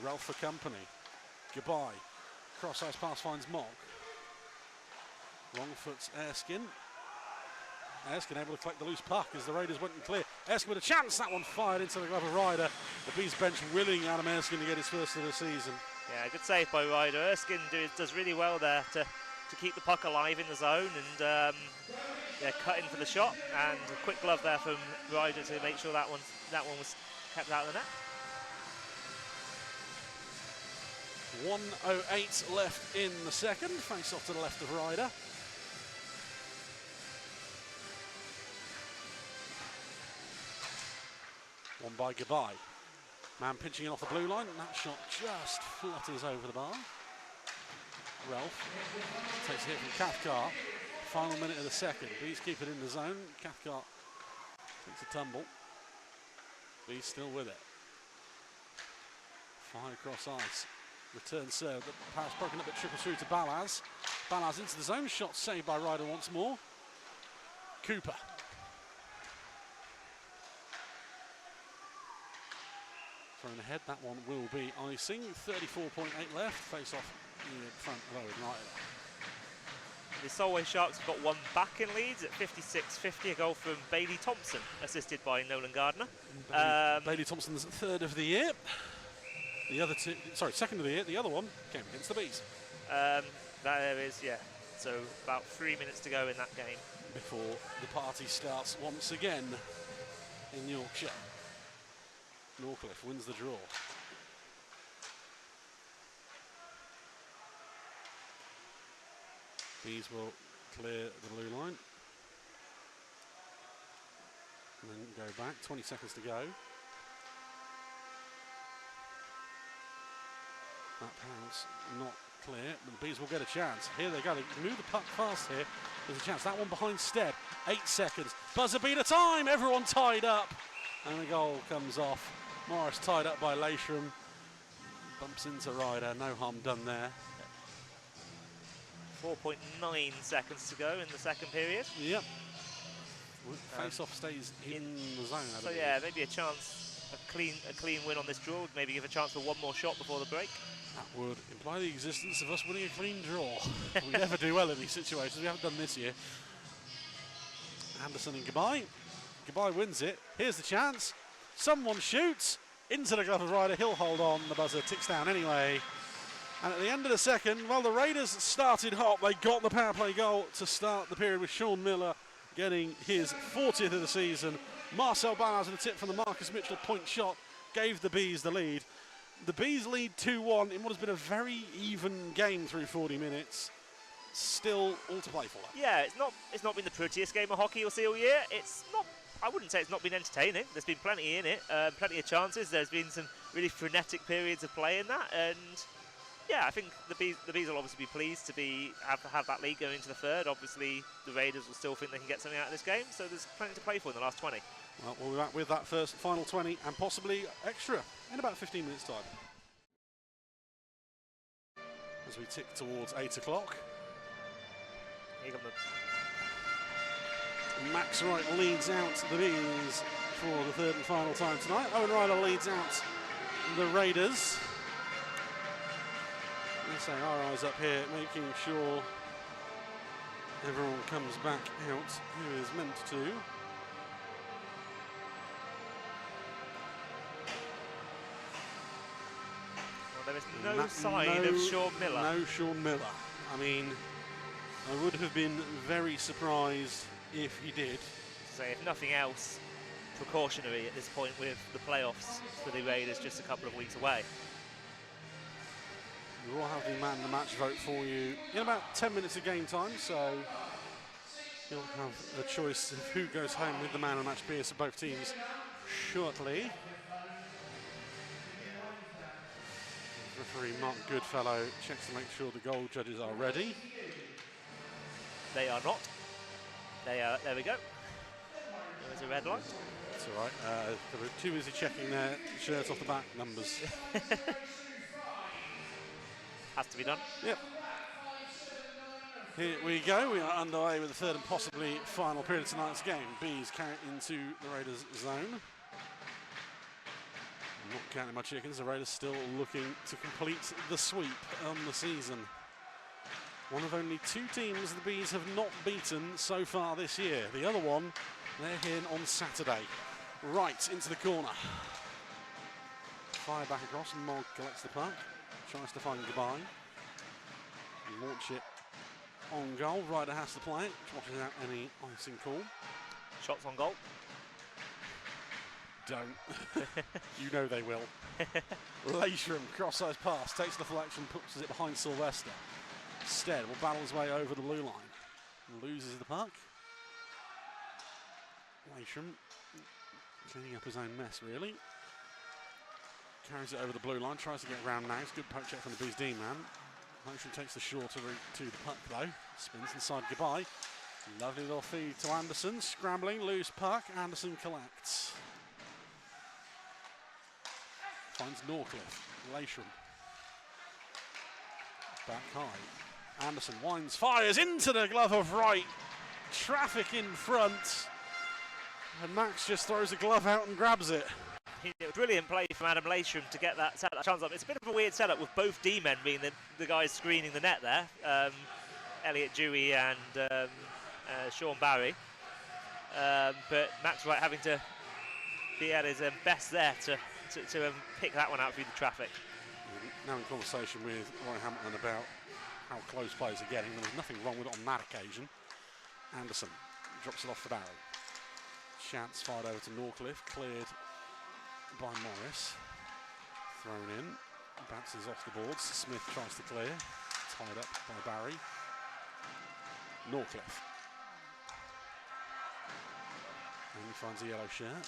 Ralph for company. Goodbye. Cross ice pass finds Mock. Wrong foot's Erskine. Erskine able to collect the loose puck as the Raiders went and clear. Erskine with a chance, that one fired into the glove of Ryder. The Bees bench willing Adam Erskine to get his first of the season. Yeah, good save by Ryder. Erskine does really well there to keep the puck alive in the zone and cut in for the shot, and a quick glove there from Ryder to make sure that one was kept out of the net. 1:08 left in the second. Face off to the left of Ryder. One by Goodbye. Man pinching it off the blue line, and that shot just flutters over the bar. Ralph takes a hit from Cathcart. Final minute of the second. Bees keep it in the zone. Cathcart takes a tumble. Bees still with it. Fire across ice. Return serve. The pass broken up, but trickles through to Balaz. Balaz into the zone. Shot saved by Ryder once more. Cooper. Thrown ahead. That one will be icing. 34.8 left. Face off in front of Owen Ryder. The Solway Sharks have got one back in Leeds at 56-50, a goal from Bailey Thompson, assisted by Nolan Gardner. Bailey Thompson's third of the year. The other two, sorry, second of the year. The other one came against the Bees. There is, yeah. So about 3 minutes to go in that game. Before the party starts once again. in Yorkshire. Norcliffe wins the draw. Bees will clear the blue line. And then go back, 20 seconds to go. That pound's not clear, but the Bees will get a chance. Here they go, they move the puck fast here. There's a chance, that one behind Stead. 8 seconds, buzzer beater time, everyone tied up. And the goal comes off. Morris tied up by Lashram. Bumps into Ryder, no harm done there. 4.9 seconds to go in the second period. Yep. Face-off stays in the zone. So yeah, maybe a chance, a clean win on this draw. Maybe give a chance for one more shot before the break. That would imply the existence of us winning a clean draw. We never do well in these situations. We haven't done this year. Anderson and Goodbye. Goodbye wins it. Here's the chance. Someone shoots into the glove of Ryder. He'll hold on. The buzzer ticks down anyway. And at the end of the second, well, the Raiders started hot. They got the power play goal to start the period with Sean Miller getting his 40th of the season. Marcel Ballard with a tip from the Marcus Mitchell point shot gave the Bees the lead. The Bees lead 2-1 in what has been a very even game through 40 minutes. Still all to play for. Yeah, it's not been the prettiest game of hockey you'll see all year. It's not. I wouldn't say it's not been entertaining. There's been plenty in it, plenty of chances. There's been some really frenetic periods of play in that, and yeah, I think the Bees will obviously be pleased to have that lead going into the third. Obviously, the Raiders will still think they can get something out of this game, so there's plenty to play for in the last 20. Well, we'll be back with that final 20 and possibly extra in about 15 minutes' time. As we tick towards 8 o'clock. Here come Max Wright leads out the Bees for the third and final time tonight. Owen Ryder leads out the Raiders. Let's say our eyes up here, making sure everyone comes back out who is meant to. Well, there is no sign of Sean Miller. No Sean Miller. I mean, I would have been very surprised if he did. So if nothing else, precautionary at this point with the playoffs for the Raiders just a couple of weeks away. We will have the man of the match vote for you in about 10 minutes of game time, so you'll have a choice of who goes home with the man of the match beers for both teams shortly. Referee Mark Goodfellow checks to make sure the goal judges are ready. They are not. They are. There we go. There's a red light. That's all right. They were too busy checking their shirts off the back numbers. Has to be done. Yep. Here we go. We are underway with the third and possibly final period of tonight's game. Bees carry it into the Raiders' zone. I'm not counting my chickens. The Raiders still looking to complete the sweep on the season. One of only 2 teams the Bees have not beaten so far this year. The other one, they're here on Saturday. Right into the corner. Fire back across, and Mogg collects the puck. Tries to find Goodbye. Launch it on goal. Ryder has to play it. Watches out any icing call. Shots on goal. Don't. You know they will. Lashram, cross-size pass, takes the deflection, puts it behind Sylvester. Stead will battle his way over the blue line. Loses the puck. Lashram cleaning up his own mess, really. Carries it over the blue line, tries to get around now. It's a good poke check from the Bees D-man. Lashram takes the shorter route to the puck, though. Spins inside Goodbye. Lovely little feed to Anderson. Scrambling, loose puck. Anderson collects. Finds Norcliffe. Lashram. Back high. Anderson winds, fires into the glove of Wright. Traffic in front. And Max just throws the glove out and grabs it. Brilliant play from Adam Lashram to get that chance up. It's a bit of a weird setup with both D-men being the guys screening the net there. Elliot Dewey and Sean Barry. But Max Wright having to be at his best there to pick that one out through the traffic. Now in conversation with Roy Hamilton about how close players are getting. There was nothing wrong with it on that occasion. Anderson drops it off for Barry. chance fired over to Norcliffe, cleared by Morris. Thrown in, bounces off the boards. Smith tries to clear, tied up by Barry. Norcliffe. And he finds a yellow shirt.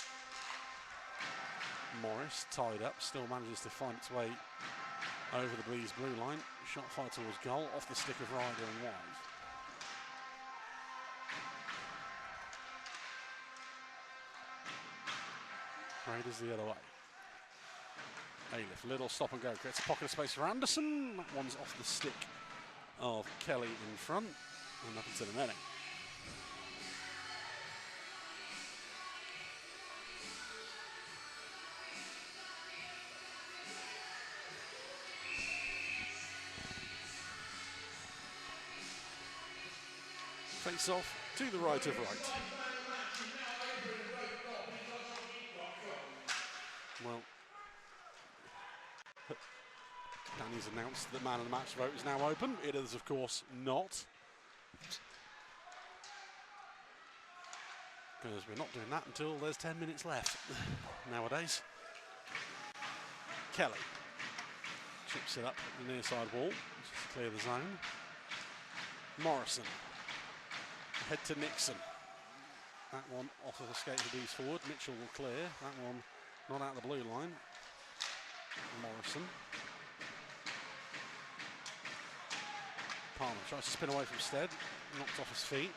Morris, tied up, still manages to find its way over the Bees blue line. Shot fired towards goal, off the stick of Ryder and wide. Raiders the other way. Ailiff, little stop and go, creates a pocket of space for Anderson. That one's off the stick of Kelly in front and up into the netting. Face off to the right of right. Well, Danny's announced that man of the match vote is now open. It is, of course, not. Because we're not doing that until there's 10 minutes left nowadays. Kelly chips it up the near side wall, just to clear the zone. Morrison. Head to Nixon. That one off of the skate of the Bees forward. Mitchell will clear. That one not out the blue line. Morrison. Palmer tries to spin away from Stead. Knocked off his feet.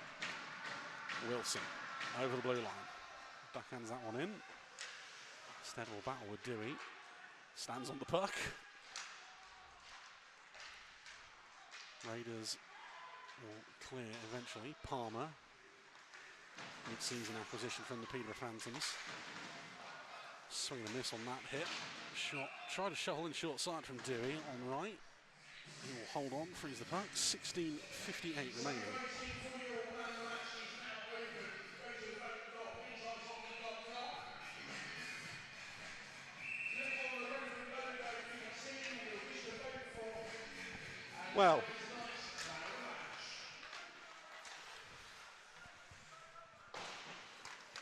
Wilson over the blue line. Backhands that one in. Stead will battle with Dewey. Stands on the puck. Raiders will clear eventually. Palmer, mid-season acquisition from the Peterborough Phantoms. Swing and a miss on that hit. Shot, try to shovel in short side from Dewey on right. He will hold on, freeze the puck. 16:58 remaining.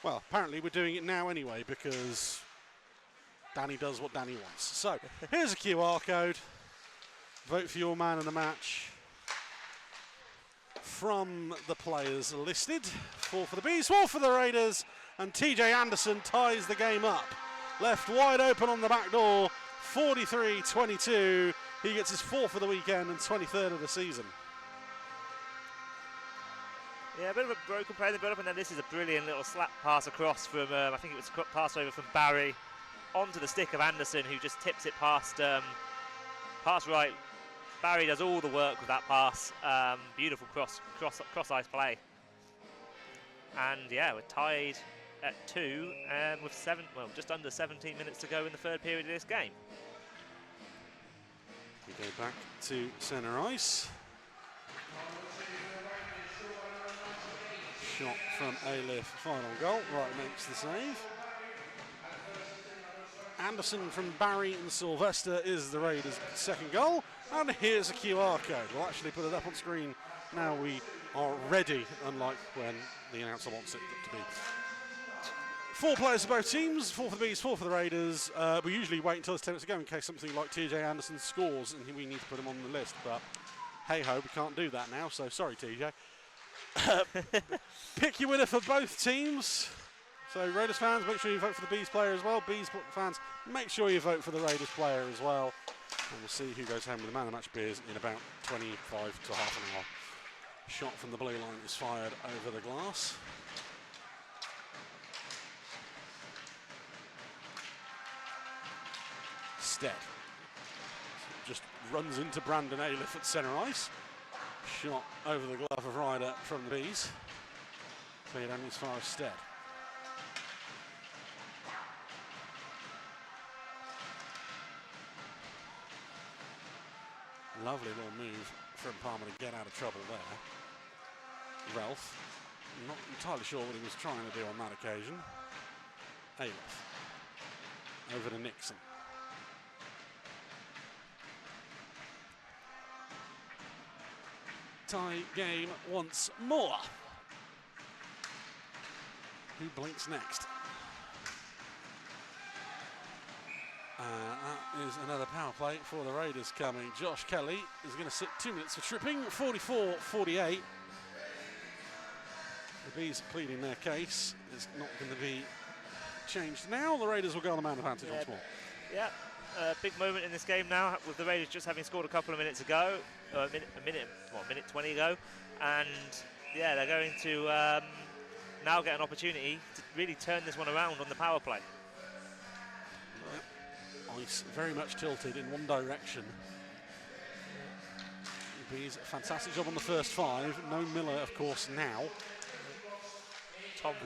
Well, apparently we're doing it now anyway because Danny does what Danny wants. So, here's a QR code. Vote for your man of the match from the players listed. 4 for the Bees, 4 for the Raiders, and TJ Anderson ties the game up. Left wide open on the back door, 43-22. He gets his 4th of the weekend and 23rd of the season. Yeah, a bit of a broken play in the build-up, and then this is a brilliant little slap pass across from, I think it was a pass over from Barry onto the stick of Anderson, who just tips it past right. Barry does all the work with that pass. Beautiful cross ice play. And yeah, we're tied at 2 with just under 17 minutes to go in the third period of this game. We go back to centre ice. Shot from Ailiff, final goal. Right makes the save. Anderson from Barry and Sylvester is the Raiders' second goal. And here's a QR code. We'll actually put it up on screen now we are ready, unlike when the announcer wants it to be. 4 players for both teams, 4 for the Bees, 4 for the Raiders. We usually wait until it's 10 minutes to go in case something like TJ Anderson scores and we need to put him on the list. But hey-ho, we can't do that now, so sorry, TJ. Pick your winner for both teams. So Raiders fans, make sure you vote for the Bees player as well. Bees fans, make sure you vote for the Raiders player as well. And we'll see who goes home with the man of the match beers in about 25 to half an hour. Shot from the blue line is fired over the glass. Stead just runs into Brandon Ailiff at centre ice. Shot over the glove of Ryder from the Bees. Cleared only as far as Stead. Lovely little move from Palmer to get out of trouble there. Ralph, not entirely sure what he was trying to do on that occasion. Ailiff over to Nixon. Tie game once more. Who blinks next? That is another power play for the Raiders coming. Josh Kelly is going to sit 2 minutes for tripping, 44-48. The Bees pleading their case. It's not going to be changed now. The Raiders will go on the man advantage once more. Yeah, big moment in this game now, with the Raiders just having scored a couple of minutes ago, minute 20 ago, and yeah, they're going to now get an opportunity to really turn this one around on the power play. Ice very much tilted in one direction. The Bees, fantastic job on the first 5. No Miller, of course, now.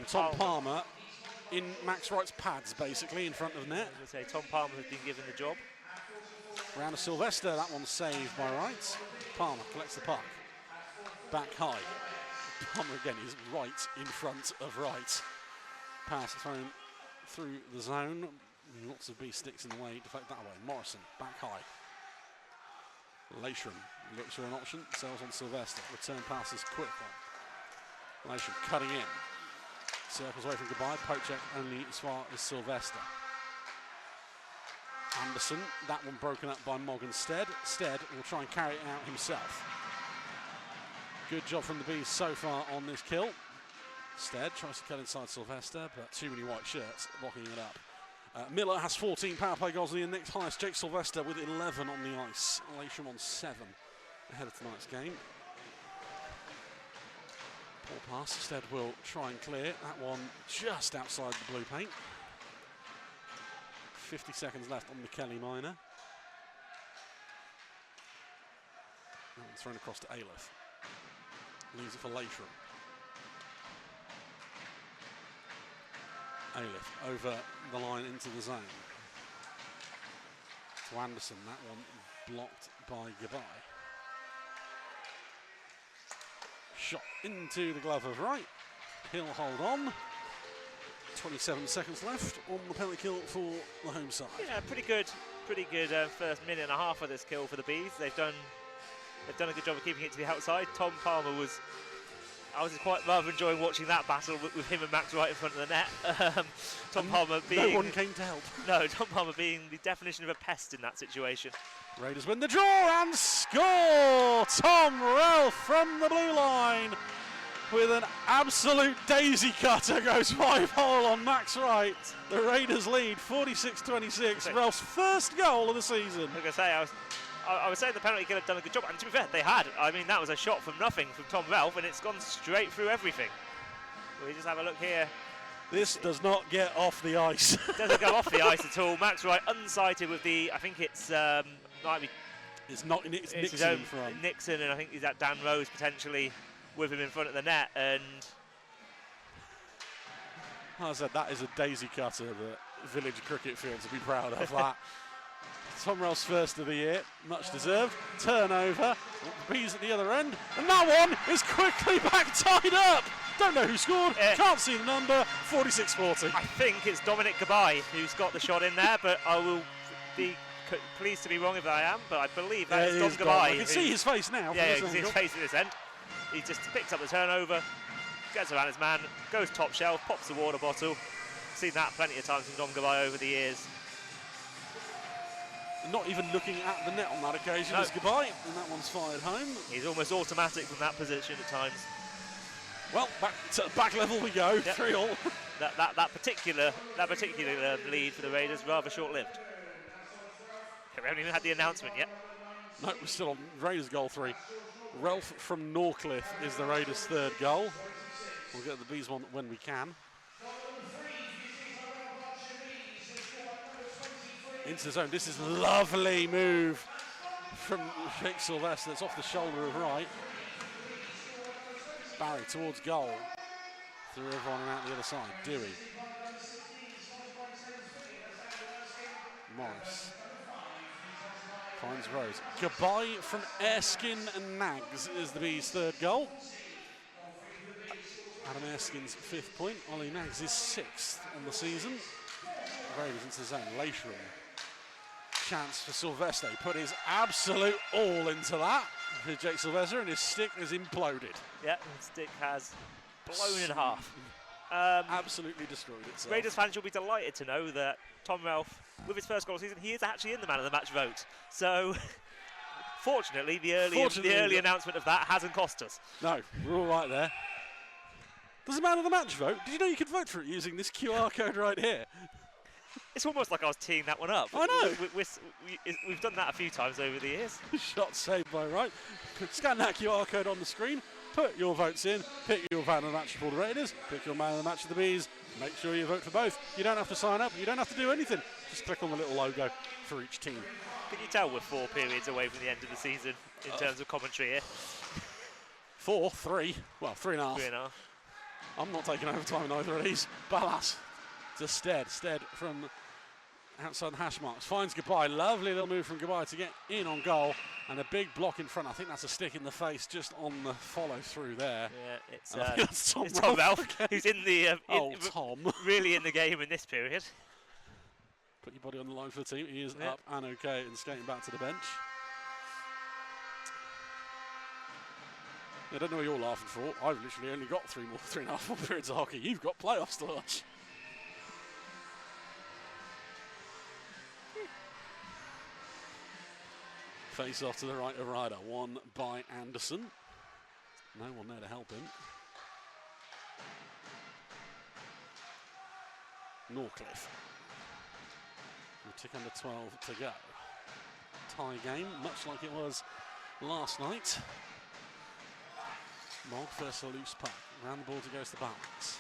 Tom Palmer in Max Wright's pads, basically, in front of net. I was going to say, Tom Palmer has been given the job. Round to Sylvester, that one's saved by Wright. Palmer collects the puck. Back high. Palmer again is right in front of Wright. Pass thrown through the zone. Lots of B sticks in the way, deflect that way. Morrison, back high. Leishram looks for an option, sells on Sylvester. Return pass is quick one. Leishram cutting in. Circles away from goodbye. Poke check only as far as Sylvester. Anderson, that one broken up by Mogg and Stead. Stead will try and carry it out himself. Good job from the Bees so far on this kill. Stead tries to cut inside Sylvester, but too many white shirts blocking it up. Miller has 14 power play goals, the next highest. Jake Sylvester with 11 on the ice. Leishram on 7 ahead of tonight's game. Poor pass. Stead will try and clear that one just outside the blue paint. 50 seconds left on the Kelly minor. That one's thrown across to Aleph. Leaves it for Leishram. Aleph over the line into the zone. To Anderson, that one blocked by Gabai. Shot into the glove of Wright. He'll hold on. 27 seconds left on the penalty kill for the home side. Yeah, pretty good first minute and a half of this kill for the Bees. They've done a good job of keeping it to the outside. Tom Palmer I was quite rather enjoying watching that battle with him and Max Wright in front of the net. Tom Palmer being... No one came to help. No, Tom Palmer being the definition of a pest in that situation. Raiders win the draw and score! Tom Ralph from the blue line with an absolute daisy cutter goes 5-hole on Max Wright. The Raiders lead 46-26. Ralph's first goal of the season. Like I say, I was saying the penalty kill had done a good job, and to be fair, they had. I mean, that was a shot from nothing from Tom Ralph, and it's gone straight through everything. We just have a look here. This does not get off the ice. It doesn't go off the ice at all. Max Wright unsighted with the, I think it's, might be... It's Nixon in front. Nixon, and I think he's at Dan Rose potentially with him in front of the net, and... I said, that is a daisy cutter that Village Cricket Field to be proud of. That. Tom Ralph's first of the year, much deserved. Turnover, Bees at the other end, and that one is quickly back tied up. Don't know who scored, can't see the number, 46-40. I think it's Dominic Gabai who's got the shot in there, but I will be pleased to be wrong if I am, but I believe that is Dom Gabai. I can see his face now. Yeah, you can see his face at this end. He just picks up the turnover, gets around his man, goes top shelf, pops the water bottle. Seen that plenty of times from Dom Gabai over the years. Not even looking at the net on that occasion is Gabai, and that one's fired home. He's almost automatic from that position at times. Well, back level we go, 3-all. That particular lead for the Raiders rather short-lived. We haven't even had the announcement yet. No, we're still on Raiders goal 3. Ralph from Norcliffe is the Raiders' third goal. We'll get the Bees one when we can. Into the zone. This is a lovely move from Jake Sylvester. It's off the shoulder of Wright. Barry towards goal. Through everyone and out the other side. Dewey. Morris. Finds Rose. Goodbye from Erskine and Nags is the Bees' third goal. Adam Erskine's 5th point. Ollie Nags is 6th on the season. Raiders into the zone. Leishram. Chance for Sylvester. He put his absolute all into that for Jake Sylvester, and his stick has imploded. Yeah, his stick has blown in half. Absolutely destroyed itself. Raiders fans will be delighted to know that Tom Ralph, with his first goal of the season, he is actually in the man of the match vote. So, fortunately, the early announcement of that hasn't cost us. No, we're all right there. Does a man of the match vote? Did you know you could vote for it using this QR code right here? It's almost like I was teeing that one up. I know. We've done that a few times over the years. Shot saved by Wright. Scan that QR code on the screen. Put your votes in. Pick your man of the match for the Raiders. Pick your man of the match for the Bees. Make sure you vote for both. You don't have to sign up. You don't have to do anything. Just click on the little logo for each team. Can you tell we're 4 periods away from the end of the season in terms of commentary here? 4, 3. Well, 3.5. 3.5. I'm not taking overtime in either of these. Ballas to Stead. Stead from outside the hash marks. Finds Goodbye. Lovely little move from Goodbye to get in on goal. And a big block in front. I think that's a stick in the face just on the follow through there. Yeah, it's Tom Ralph who's in the Tom. really in the game in this period. Put your body on the line for the team. He is up and okay and skating back to the bench. I don't know what you're laughing for. I've literally only got 3.5 more periods of hockey. You've got playoffs to watch. Face off to the right of Ryder. Won by Anderson. No one there to help him. Norcliffe. We'll tick under 12 to go. Tie game, much like it was last night. Mog first a loose puck. Round the ball to goes to Balance.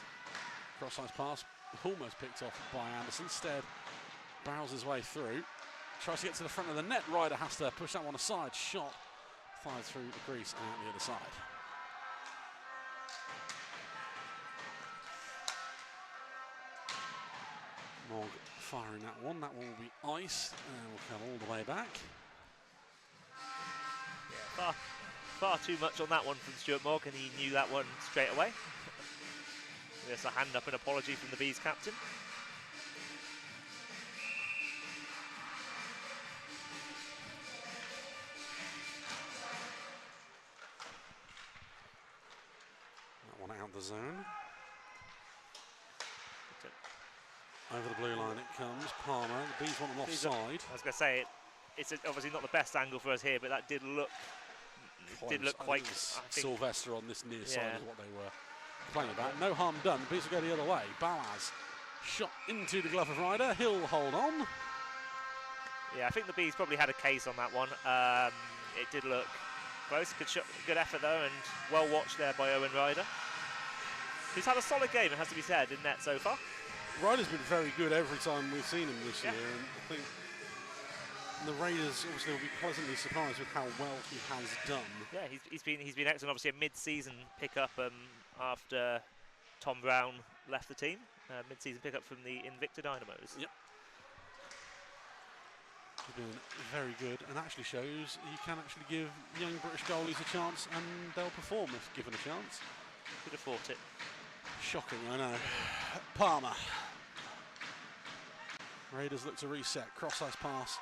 Cross-ice pass, almost picked off by Anderson. Stead barrels his way through. Tries to get to the front of the net. Ryder has to push that one aside. Shot fired through the crease and out the other side. Mog firing that one. That one will be ice and will come all the way back. Yeah, far too much on that one from Stuart Mogg, and he knew that one straight away. There's a hand up, an apology from the Bees captain. That one out the zone. Over the blue line it comes. Palmer. The Bees want them offside. I was going to say, it's obviously not the best angle for us here, but that did look quite. Sylvester on this near side is what they were playing about. No harm done. The Bees will go the other way. Balaz shot into the glove of Ryder. He'll hold on. Yeah, I think the Bees probably had a case on that one. It did look close. Good effort though, and well watched there by Owen Ryder, who's had a solid game, it has to be said, in net so far. Ryder's been very good every time we've seen him this year, and I think the Raiders obviously will be pleasantly surprised with how well he has done. Yeah, he's been excellent. Obviously, a mid-season pickup after Tom Brown left the team. Mid-season pickup from the Invicta Dynamos. Yep. He's been very good, and actually shows he can actually give young British goalies a chance, and they'll perform if given a chance. Could have fought it. Shocking, I know. Palmer. Raiders look to reset. Cross-ice pass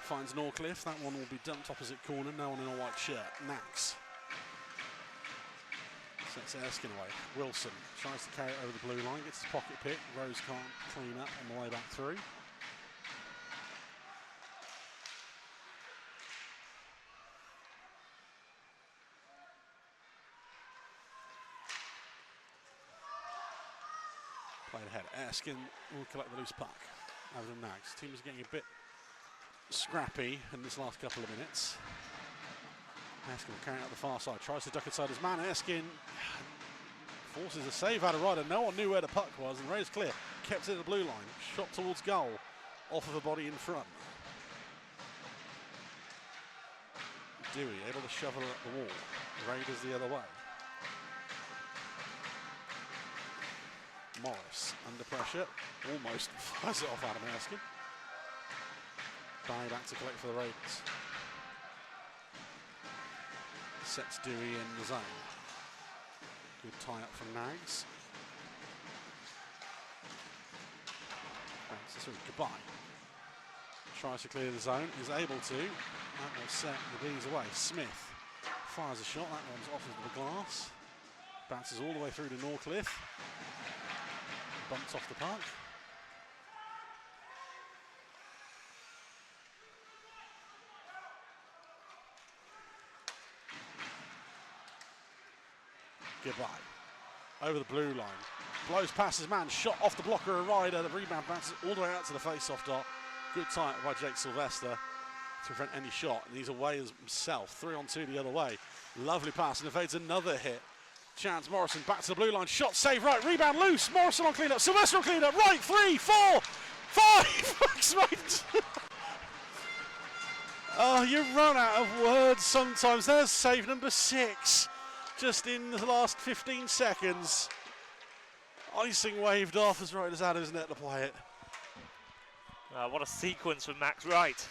finds Norcliffe. That one will be dumped opposite corner. No one in a white shirt. Nax sets Erskine away. Wilson tries to carry it over the blue line. Gets his pocket pick. Rose can't clean up on the way back through. Played ahead. Erskine will collect the loose puck. Over to Nags. Team is getting a bit scrappy in this last couple of minutes. Erskine will carry it out the far side. Tries to duck inside his man. Erskine forces a save out of Ryder. No one knew where the puck was, and Ray's clear. Kept it at the blue line. Shot towards goal. Off of a body in front. Dewey able to shovel it up the wall. Raiders the other way. Morris under pressure, almost fires it off Adam Erskine. Barry back to collect for the Raiders. Sets Dewey in the zone. Good tie up from Nags. Goodbye. Tries to clear the zone, is able to. That will set the Bees away. Smith fires a shot, that one's off of the glass. Bounces all the way through to Norcliffe. bumped off the park. Goodbye. Over the blue line. Blows past his man, shot off the blocker of Ryder. The rebound bounces all the way out to the face-off dot. Good time by Jake Sylvester to prevent any shot. And he's away as himself. 3-on-2 the other way. Lovely pass and evades another hit. Chance Morrison back to the blue line. Shot save right. Rebound loose. Morrison on clean up. Sylvester on clean up. Right. 3, 4, 5. Right. Oh, you run out of words sometimes. There's save number 6. Just in the last 15 seconds. Icing waved off as Ryder's had his net to play it. What a sequence from Max Wright.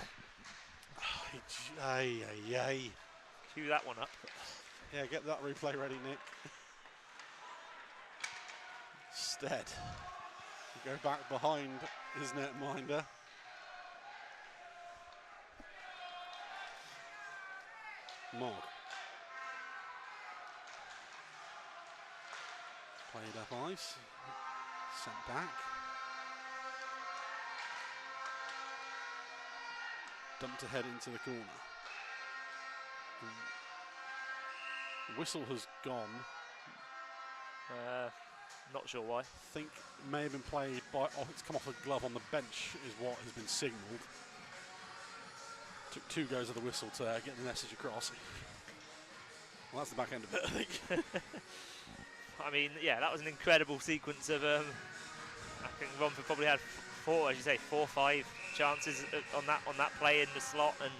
Cue that one up. Yeah, get that replay ready, Nick. Stead. Go back behind his netminder. Mog. Played up ice. Sent back. Dumped ahead into the corner. Whistle has gone. Not sure why. Think may have been played by. Oh, it's come off a glove on the bench, is what has been signalled. Took 2 goes of the whistle to get the message across. Well, that's the back end of it, I think. I mean, yeah, that was an incredible sequence of. I think Romford probably had 4, as you say, 4 or 5 chances on that play in the slot, and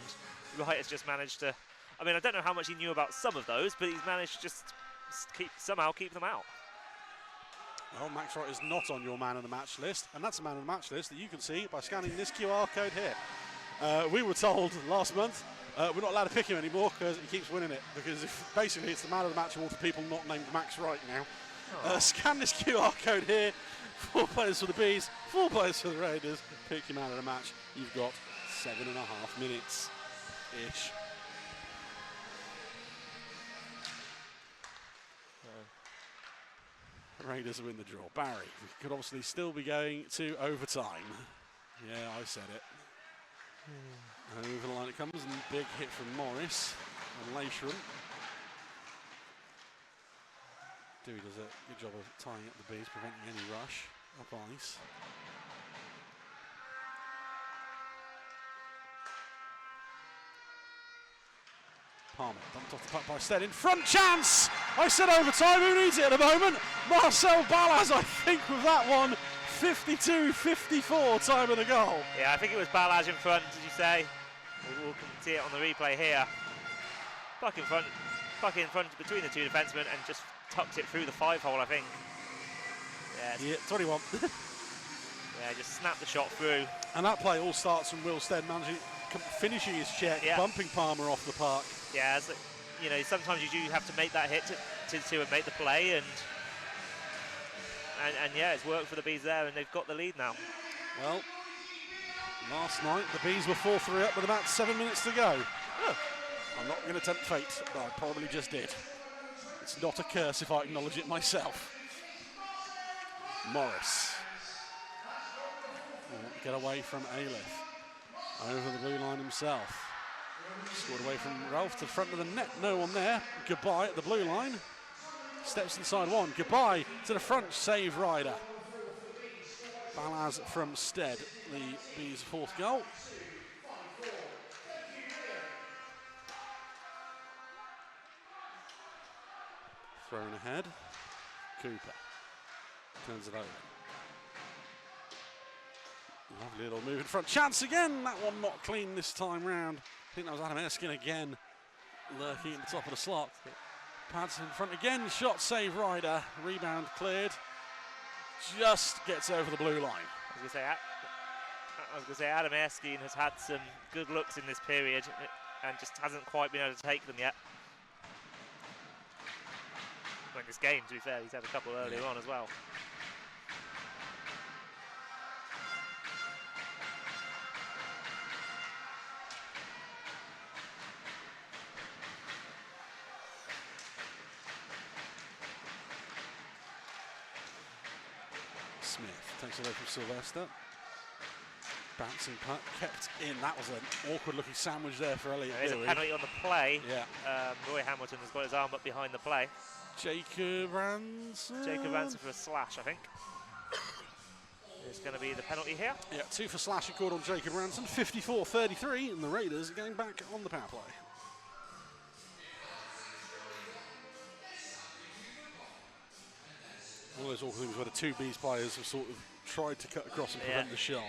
Wright has just managed to. I mean, I don't know how much he knew about some of those, but he's managed to just somehow keep them out. Well, Max Wright is not on your man of the match list, and that's a man of the match list that you can see by scanning this QR code here. We were told last month we're not allowed to pick him anymore because he keeps winning it, because basically it's the man of the match award for people not named Max Wright now. Scan this QR code here. 4 players for the Bees, 4 players for the Raiders. Pick your man of the match. You've got 7.5 minutes-ish. Raiders win the draw. Barry, we could obviously still be going to overtime. Yeah, I said it. Over the line it comes, and big hit from Morris and Leishram. Dewey does a good job of tying up the Bees, preventing any rush up ice. Palmer bumped off the puck by Stead. In front, chance! I said overtime, who needs it at the moment? Marcel Balaz, I think, with that one. 52-54 time of the goal. Yeah, I think it was Balaz in front, did you say? We'll see it on the replay here. Puck in front between the 2 defensemen and just tucked it through the 5-hole, I think. Yeah, 21. Yeah, just snapped the shot through. And that play all starts from Will Stead finishing his check, bumping Palmer off the park. Yeah, you know, sometimes you do have to make that hit to make the play, and yeah, it's worked for the Bees there, and they've got the lead now. Well, last night the Bees were 4-3 up with about 7 minutes to go. Oh. I'm not going to tempt fate, but I probably just did. It's not a curse if I acknowledge it myself. Morris. Get away from Aleph. Over the blue line himself. Scored away from Ralph to the front of the net. No one there. Goodbye at the blue line. Steps inside one. Goodbye to the front. Save Ryder. Balaz from Stead. The Bees' 4th goal. Thrown ahead. Cooper turns it over. Lovely little move in front. Chance again. That one not clean this time round. I think that was Adam Erskine again, lurking at the top of the slot. Pads in front again. Shot save Ryder. Rebound cleared. Just gets over the blue line. I was going to say Adam Erskine has had some good looks in this period and just hasn't quite been able to take them yet. Well, in this game, to be fair, he's had a couple earlier on as well. Smith takes it away from Sylvester. Bouncing puck kept in. That was an awkward looking sandwich there for Elliot. There is a penalty on the play. Yeah. Roy Hamilton has got his arm up behind the play. Jacob Ranson. Jacob Ranson for a slash, I think. It's going to be the penalty here. Yeah, 2 for slashing called on Jacob Ranson. 54-33, and the Raiders are going back on the power play. One of those awkward things where the two Bees players have sort of tried to cut across and prevent the shot.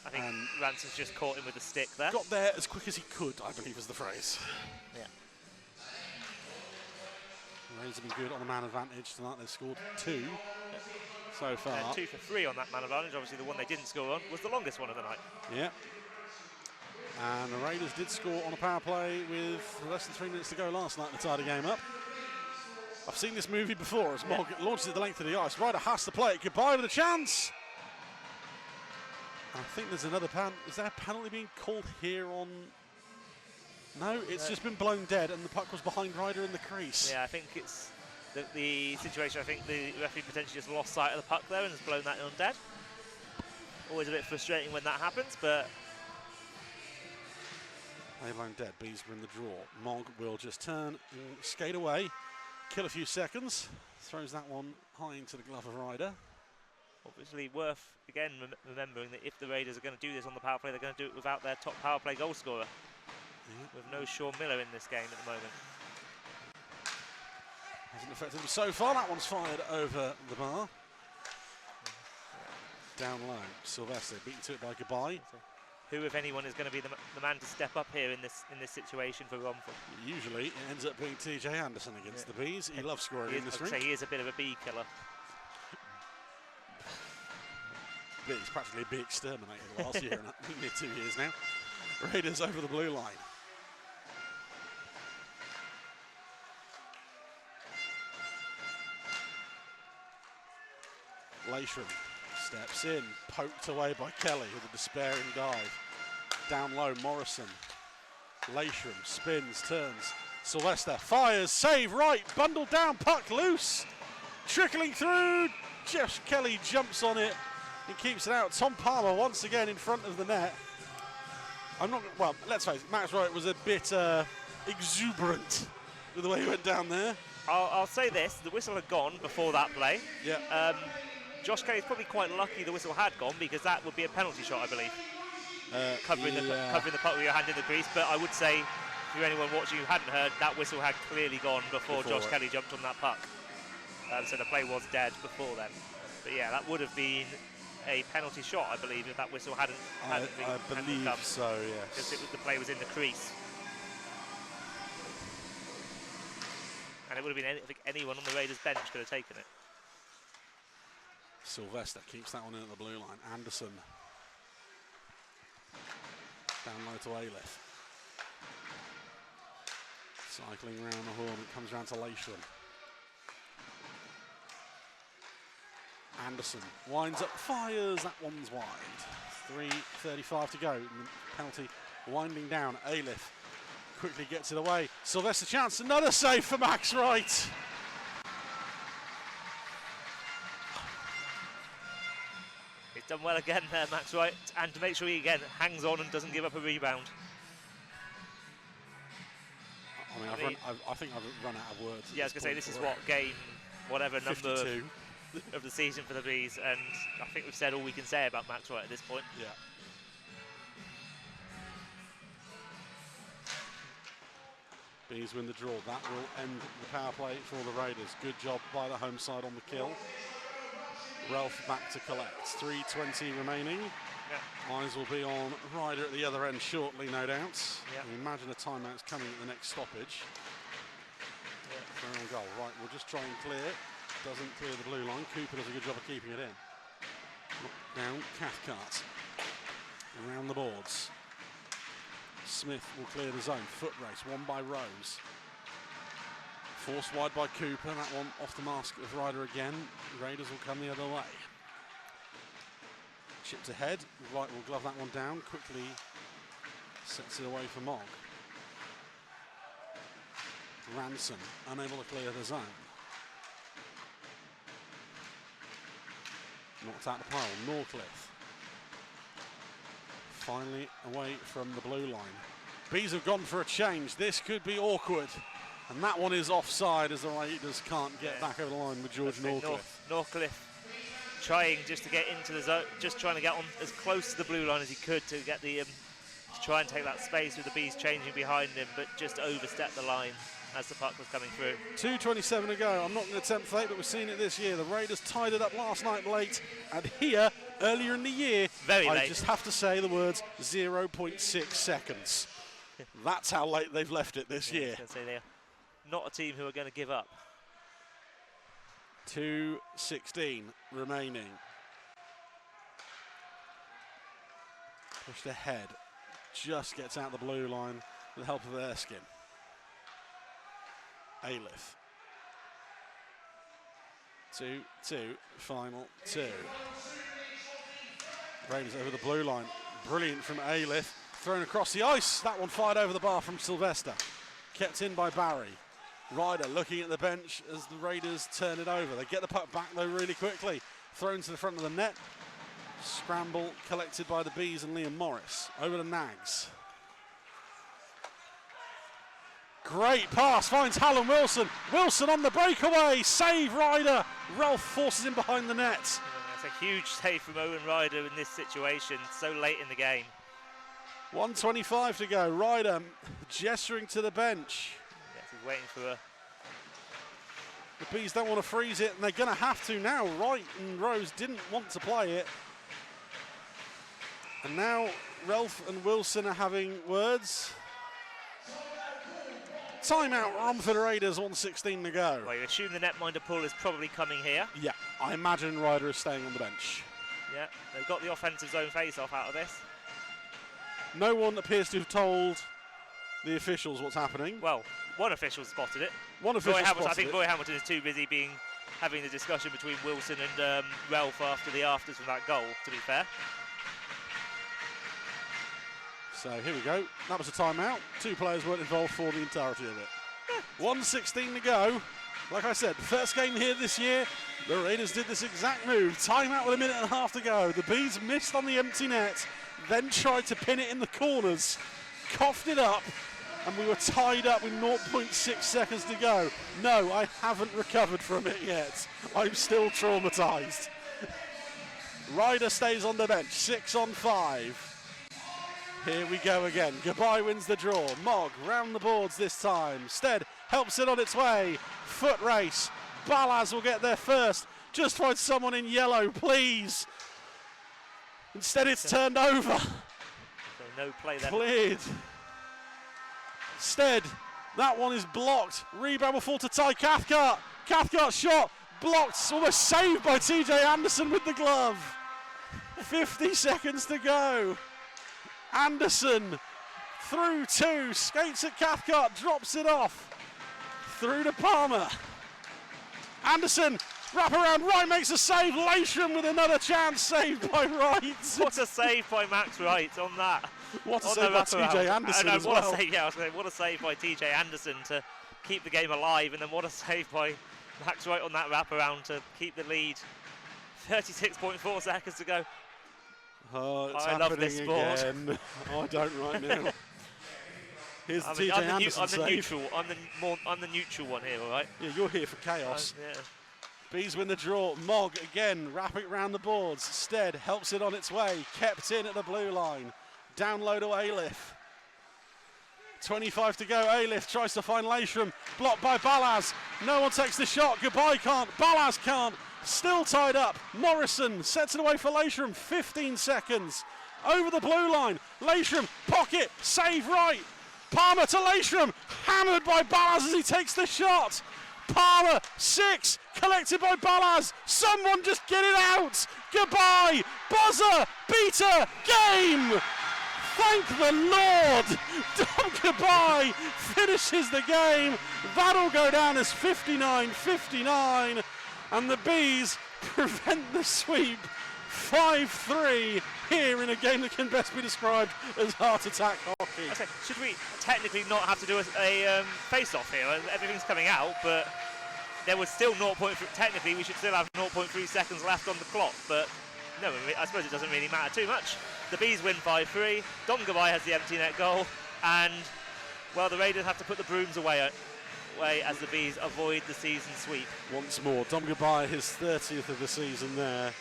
I think Ranson's just caught him with the stick there. Got there as quick as he could, I believe is the phrase. Yeah. The Raiders have been good on the man advantage tonight. They've scored 2 so far. 2 for 3 on that man advantage. Obviously, the one they didn't score on was the longest one of the night. Yeah. And the Raiders did score on a power play with less than 3 minutes to go last night to tie the game up. I've seen this movie before as Morgan launches it the length of the ice. Ryder has to play it goodbye with a chance. I think there's another is there a penalty being called here on? No, it's just been blown dead and the puck was behind Ryder in the crease. Yeah, I think it's the situation. I think the referee potentially just lost sight of the puck there and has blown that on dead. Always a bit frustrating when that happens, but they blown dead. Bees were in the draw. Mog will just turn and skate away, kill a few seconds, throws that one high into the glove of Ryder. Obviously worth, again, remembering that if the Raiders are going to do this on the power play, they're going to do it without their top power play goal scorer. With no Sean Miller in this game at the moment. Hasn't affected them so far. That one's fired over the bar. Down low, Sylvester beaten to it by Goodbye. Who, if anyone, is going to be the man to step up here in this situation for Romford? Usually it ends up being TJ Anderson against the Bees. He loves scoring in this rink. I'd say he is a bit of a bee killer. But he's practically a bee exterminator the last year and near 2 years now. Raiders over the blue line. Leishram steps in, poked away by Kelly with a despairing dive. Down low, Morrison. Leishram spins, turns. Sylvester fires, save right, bundled down, puck loose. Trickling through, Josh Kelly jumps on it and keeps it out. Tom Palmer once again in front of the net. Well, let's face it, Max Wright was a bit exuberant with the way he went down there. I'll say this, the whistle had gone before that play. Yeah. Josh Kelly's probably quite lucky the whistle had gone because that would be a penalty shot, I believe. Covering the puck with your hand in the crease, but I would say, if you're anyone watching who hadn't heard, that whistle had clearly gone before Josh Kelly jumped on that puck. So the play was dead before then. But yeah, that would have been a penalty shot, I believe, if that whistle hadn't come. I believe so, yes. Because the play was in the crease. And it would have been, I think, anyone on the Raiders bench could have taken it. Sylvester keeps that one in at the blue line. Anderson down low to Ailith. Cycling around the horn, it comes round to Leishram. Anderson winds up, fires, that one's wide. 3:35 to go, and the penalty winding down. Ailith quickly gets it away. Sylvester chance, another save for Max Wright. He's done well again there, Max Wright, and to make sure he again hangs on and doesn't give up a rebound. I think I've run out of words. Yeah, I was going to say, this is what, game, whatever 52. Number of the season for the Bees, and I think we've said all we can say about Max Wright at this point. Yeah. Bees win the draw. That will end the power play for the Raiders. Good job by the home side on the kill. Ralph back to collect. 3:20 remaining. Yeah. Eyes will be on Ryder at the other end shortly, no doubt. Yeah. Imagine a timeout's coming at the next stoppage. Yeah. On goal. Right, we'll just try and clear it. Doesn't clear the blue line. Cooper does a good job of keeping it in. Down, Cathcart. Around the boards. Smith will clear the zone. Foot race, won by Rose. Forced wide by Cooper. That one off the mask of Ryder again. Raiders will come the other way. Chipped ahead. Wright will glove that one down. Quickly sets it away for Mogg. Ranson unable to clear the zone. Knocked out the pile. Norcliffe. Finally away from the blue line. Bees have gone for a change. This could be awkward. And that one is offside as the Raiders can't get back over the line with George Norcliffe. Norcliffe trying just to get into the zone, just trying to get on as close to the blue line as he could to get the to try and take that space with the Bees changing behind him, but just overstepped the line as the puck was coming through. 2:27 to go. I'm not going to tempt fate, but we've seen it this year. The Raiders tied it up last night late, and here, earlier in the year, very late. I just have to say the words 0.6 seconds. That's how late they've left it this year. I was going to say they're not a team who are going to give up. 2:16 remaining. Pushed ahead. Just gets out the blue line with the help of Erskine. Ailiff. 2-2, final 2. Raiders over the blue line. Brilliant from Ailiff. Thrown across the ice. That one fired over the bar from Sylvester. Kept in by Barry. Ryder looking at the bench as the Raiders turn it over. They get the puck back though really quickly. Thrown to the front of the net. Scramble collected by the Bees and Liam Morris. Over to Nags. Great pass, finds Hallam Wilson. Wilson on the breakaway, save Ryder. Ralph forces him behind the net. That's a huge save from Owen Ryder in this situation, so late in the game. 1:25 to go, Ryder gesturing to the bench. Yes, he's waiting for a... The Bees don't want to freeze it, and they're going to have to now. Wright and Rose didn't want to play it. And now Ralph and Wilson are having words. Timeout, Romford Raiders, 1:16 to go. Well, you assume the netminder pull is probably coming here. Yeah, I imagine Ryder is staying on the bench. Yeah, they've got the offensive zone face-off out of this. No one appears to have told the officials what's happening. Well, one official spotted it. One official spotted it. I think Roy Hamilton is too busy having the discussion between Wilson and Ralph after the afters from that goal, to be fair. So here we go. That was a timeout. 2 players weren't involved for the entirety of it. 1:16 to go. Like I said, first game here this year, the Raiders did this exact move. Timeout with 1.5 minutes to go. The Bees missed on the empty net, then tried to pin it in the corners, coughed it up, and we were tied up with 0.6 seconds to go. No, I haven't recovered from it yet. I'm still traumatised. Ryder stays on the bench, 6 on 5. Here we go again. Goodbye wins the draw. Mogg round the boards this time. Stead helps it on its way. Foot race. Balaz will get there first. Just find someone in yellow, please. Instead it's turned over. So no play there. Cleared. Stead. That one is blocked. Rebound will fall to Ty Cathcart. Cathcart shot. Blocked. Almost saved by TJ Anderson with the glove. 50 seconds to go. Anderson through 2, skates at Cathcart, drops it off. Through to Palmer. Anderson, wrap around, Wright makes a save. Lasham with another chance, saved by Wright. What a save by Max Wright on that. What a save by TJ Anderson as well. What a save by TJ Anderson to keep the game alive, and then what a save by Max Wright on that wraparound to keep the lead. 36.4 seconds to go. Oh, it's I love this sport. Again. Oh, I don't right now. Here's the TJ Anderson save. I'm the neutral one here, all right? Yeah, you're here for chaos. Yeah. Bees win the draw. Mogg again, wrapping around the boards. Stead helps it on its way. Kept in at the blue line. Down low to Ailiff. 25 to go. Ailiff tries to find Lasham. Blocked by Balaz. No one takes the shot. Goodbye can't. Balaz can't. Still tied up. Morrison sets it away for Lasham. 15 seconds. Over the blue line. Lasham, pocket, save right. Palmer to Lasham. Hammered by Balaz as he takes the shot. Palmer, 6. Collected by Balaz. Someone just get it out. Goodbye. Buzzer. Beater. Game. Thank the Lord. Dom Goodbye finishes the game. That'll go down as 59-59. And the Bees prevent the sweep 5-3 here in a game that can best be described as heart attack hockey. Okay, should we technically not have to do a face-off here? Everything's coming out, but there was still 0.3. Technically, we should still have 0.3 seconds left on the clock, but no, I suppose it doesn't really matter too much. The Bees win 5-3. Dom Gabai has the empty net goal, and well, the Raiders have to put the brooms away as the Bees avoid the season sweep. Once more, Dom Gabai, his 30th of the season there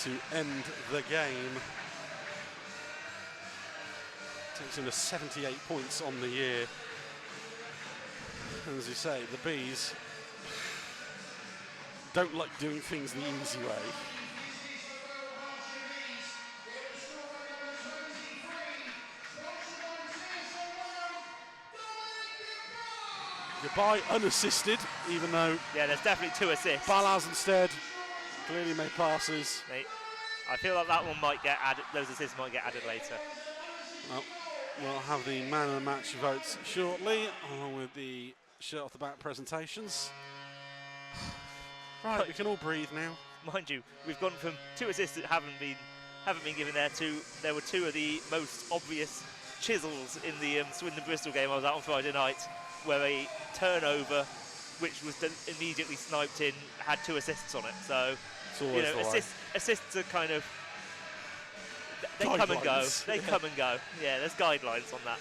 to end the game. Takes him to 78 points on the year. And as you say, the Bees don't like doing things the easy way. Gabai unassisted, even though... Yeah, there's definitely 2 assists. Balaz instead clearly made passes. I feel like that one might get added, those assists might get added later. Well, we'll have the man of the match votes shortly, along with the shirt off the back presentations. Right, we can all breathe now. Mind you, we've gone from 2 assists that haven't been given there to there were 2 of the most obvious chisels in the Swindon Bristol game I was at on Friday night, where a turnover, which was immediately sniped in, had 2 assists on it. So, you know, assists are kind of, they guidelines. come and go. They come and go. Yeah, there's guidelines on that.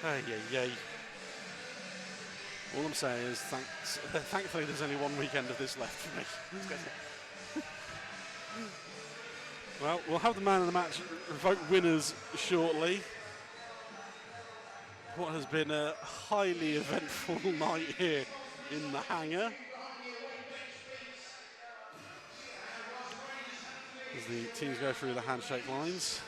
Hey. All I'm saying is thankfully there's only one weekend of this left for me. Well, we'll have the man of the match vote winners shortly. What has been a highly eventful night here in the hangar. As the teams go through the handshake lines.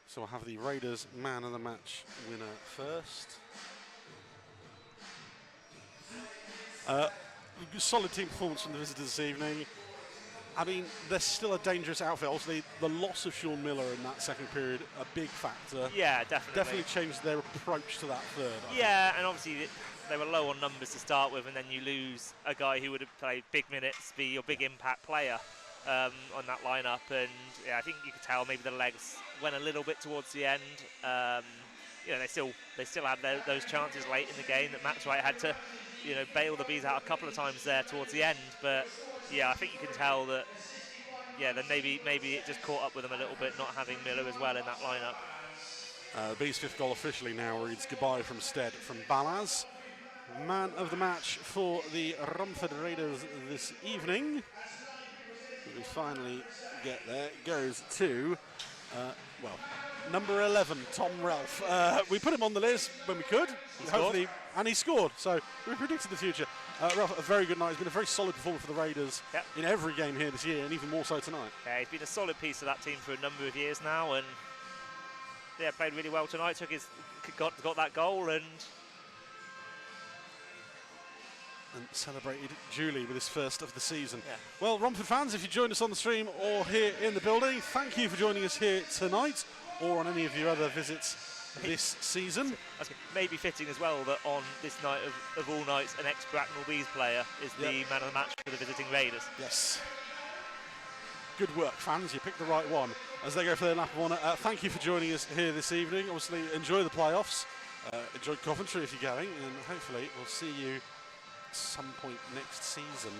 So we'll have the Raiders man of the match winner first. Solid team performance from the visitors this evening. I mean, they're still a dangerous outfit. Obviously, the loss of Sean Miller in that second period, a big factor. Yeah, definitely. Definitely changed their approach to that third. Yeah, and obviously they were low on numbers to start with, and then you lose a guy who would have played big minutes, be your big impact player on that lineup. And yeah, I think you could tell maybe the legs went a little bit towards the end. You know, they still had those chances late in the game that Max Wright had to, you know, bail the Bees out a couple of times there towards the end. But yeah, I think you can tell that. Yeah, then maybe it just caught up with them a little bit, not having Miller as well in that lineup. The Bees' 5th goal officially now reads goodbye from Stead from Balaz. Man of the match for the Romford Raiders this evening. We finally get there. Goes to, well, number 11, Tom Ralph. We put him on the list when we could, hopefully, and he scored. So we predicted the future. Ralph, a very good night. He's been a very solid performer for the Raiders in every game here this year, and even more so tonight. Yeah, he's been a solid piece of that team for a number of years now, and yeah, played really well tonight. Got that goal and celebrated duly with his first of the season. Yeah. Well, Romford fans, if you joined us on the stream or here in the building, thank you for joining us here tonight or on any of your other visits this season. Maybe fitting as well that on this night of all nights, an ex-Bracknell Bees player is the man of the match for the visiting Raiders. Yes. Good work, fans. You picked the right one as they go for their lap of honour. Thank you for joining us here this evening. Obviously, enjoy the playoffs. Enjoy Coventry if you're going, and hopefully we'll see you some point next season.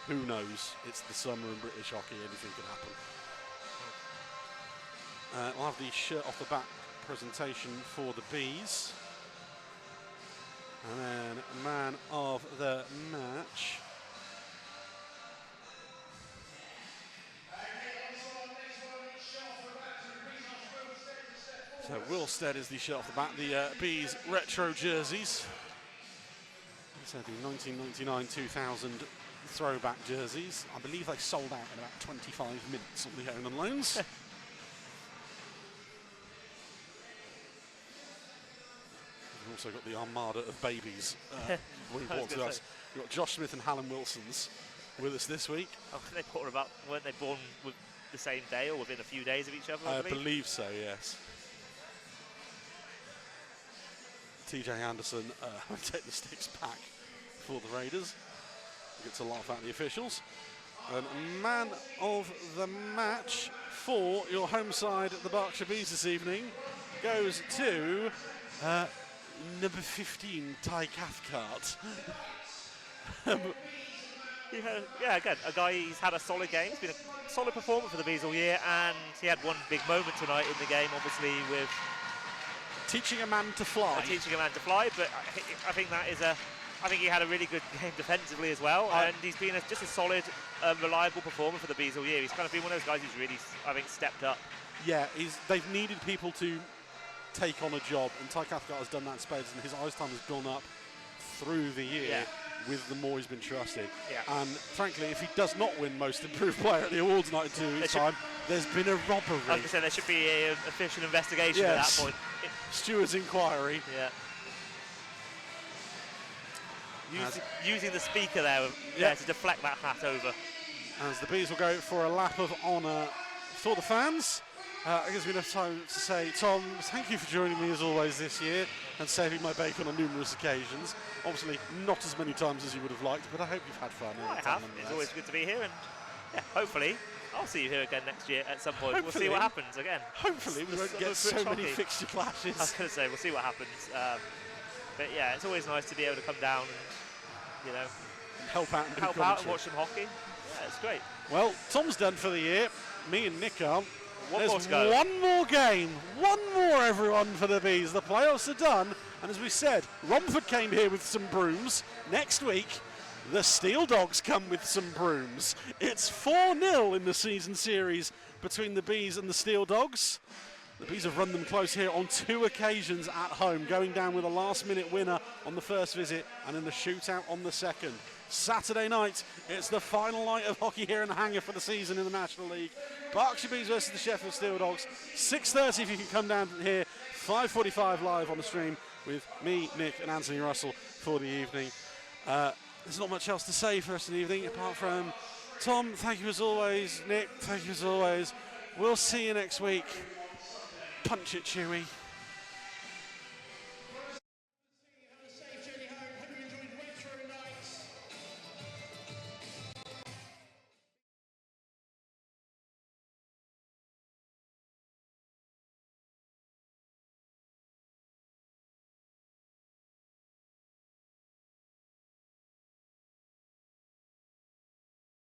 Who knows? It's the summer in British hockey, anything can happen. We'll have the shirt off the back presentation for the Bees. And then man of the match. So Will Stead is the shirt off the back. The Bees retro jerseys. So the 1999-2000 throwback jerseys. I believe they sold out in about 25 minutes on the own and loans. We've also got the armada of babies. We've got Josh Smith and Helen Wilsons. with us this week. Oh, weren't they born with the same day or within a few days of each other? I believe so, yes. TJ Anderson will take the sticks back for the Raiders. Gets a laugh at the officials. And man of the match for your home side, the Berkshire Bees this evening, goes to number 15, Ty Cathcart. Yeah, again, a guy, he's had a solid game. He's been a solid performer for the Bees all year, and he had one big moment tonight in the game, obviously, with teaching a man to fly. But I think that is I think he had a really good game defensively as well, and he's been just a solid, reliable performer for the Bees all year. He's kind of been one of those guys who's really, I think, stepped up. Yeah, they've needed people to take on a job, and Ty Cathcart has done that in spades, and his ice time has gone up through the year with the more he's been trusted. Yeah. And frankly, if he does not win Most Improved Player at the awards night in 2 weeks' time, there's been a robbery. I was going to say, there should be an official investigation at that point. Steward's inquiry. Yeah. Using the speaker there to deflect that hat over. As the Bees will go for a lap of honour for the fans. I guess we have time to say, Tom, thank you for joining me as always this year and saving my bacon on numerous occasions. Obviously, not as many times as you would have liked, but I hope you've had fun. I have. It's always good to be here, and hopefully I'll see you here again next year at some point. We'll see what happens again. Hopefully we won't get so many fixture clashes. I was going to say, we'll see what happens. But yeah, it's always nice to be able to come down and, and help out and watch some hockey. Yeah, it's great. Well, Tom's done for the year. Me and Nick are. One more to go. One more game. One more, everyone, for the Bees. The playoffs are done. And as we said, Romford came here with some brooms. Next week, the Steel Dogs come with some brooms. It's 4-0 in the season series between the Bees and the Steel Dogs. The Bees have run them close here on 2 occasions at home, going down with a last-minute winner on the first visit and in the shootout on the second. Saturday night, it's the final night of hockey here in the hangar for the season in the National League. Berkshire Bees versus the Sheffield Steel Dogs. 6:30 if you can come down here. 5:45 live on the stream with me, Nick, and Anthony Russell for the evening. There's not much else to say for us in the evening apart from Tom, thank you as always. Nick, thank you as always. We'll see you next week. Punch it, Chewy.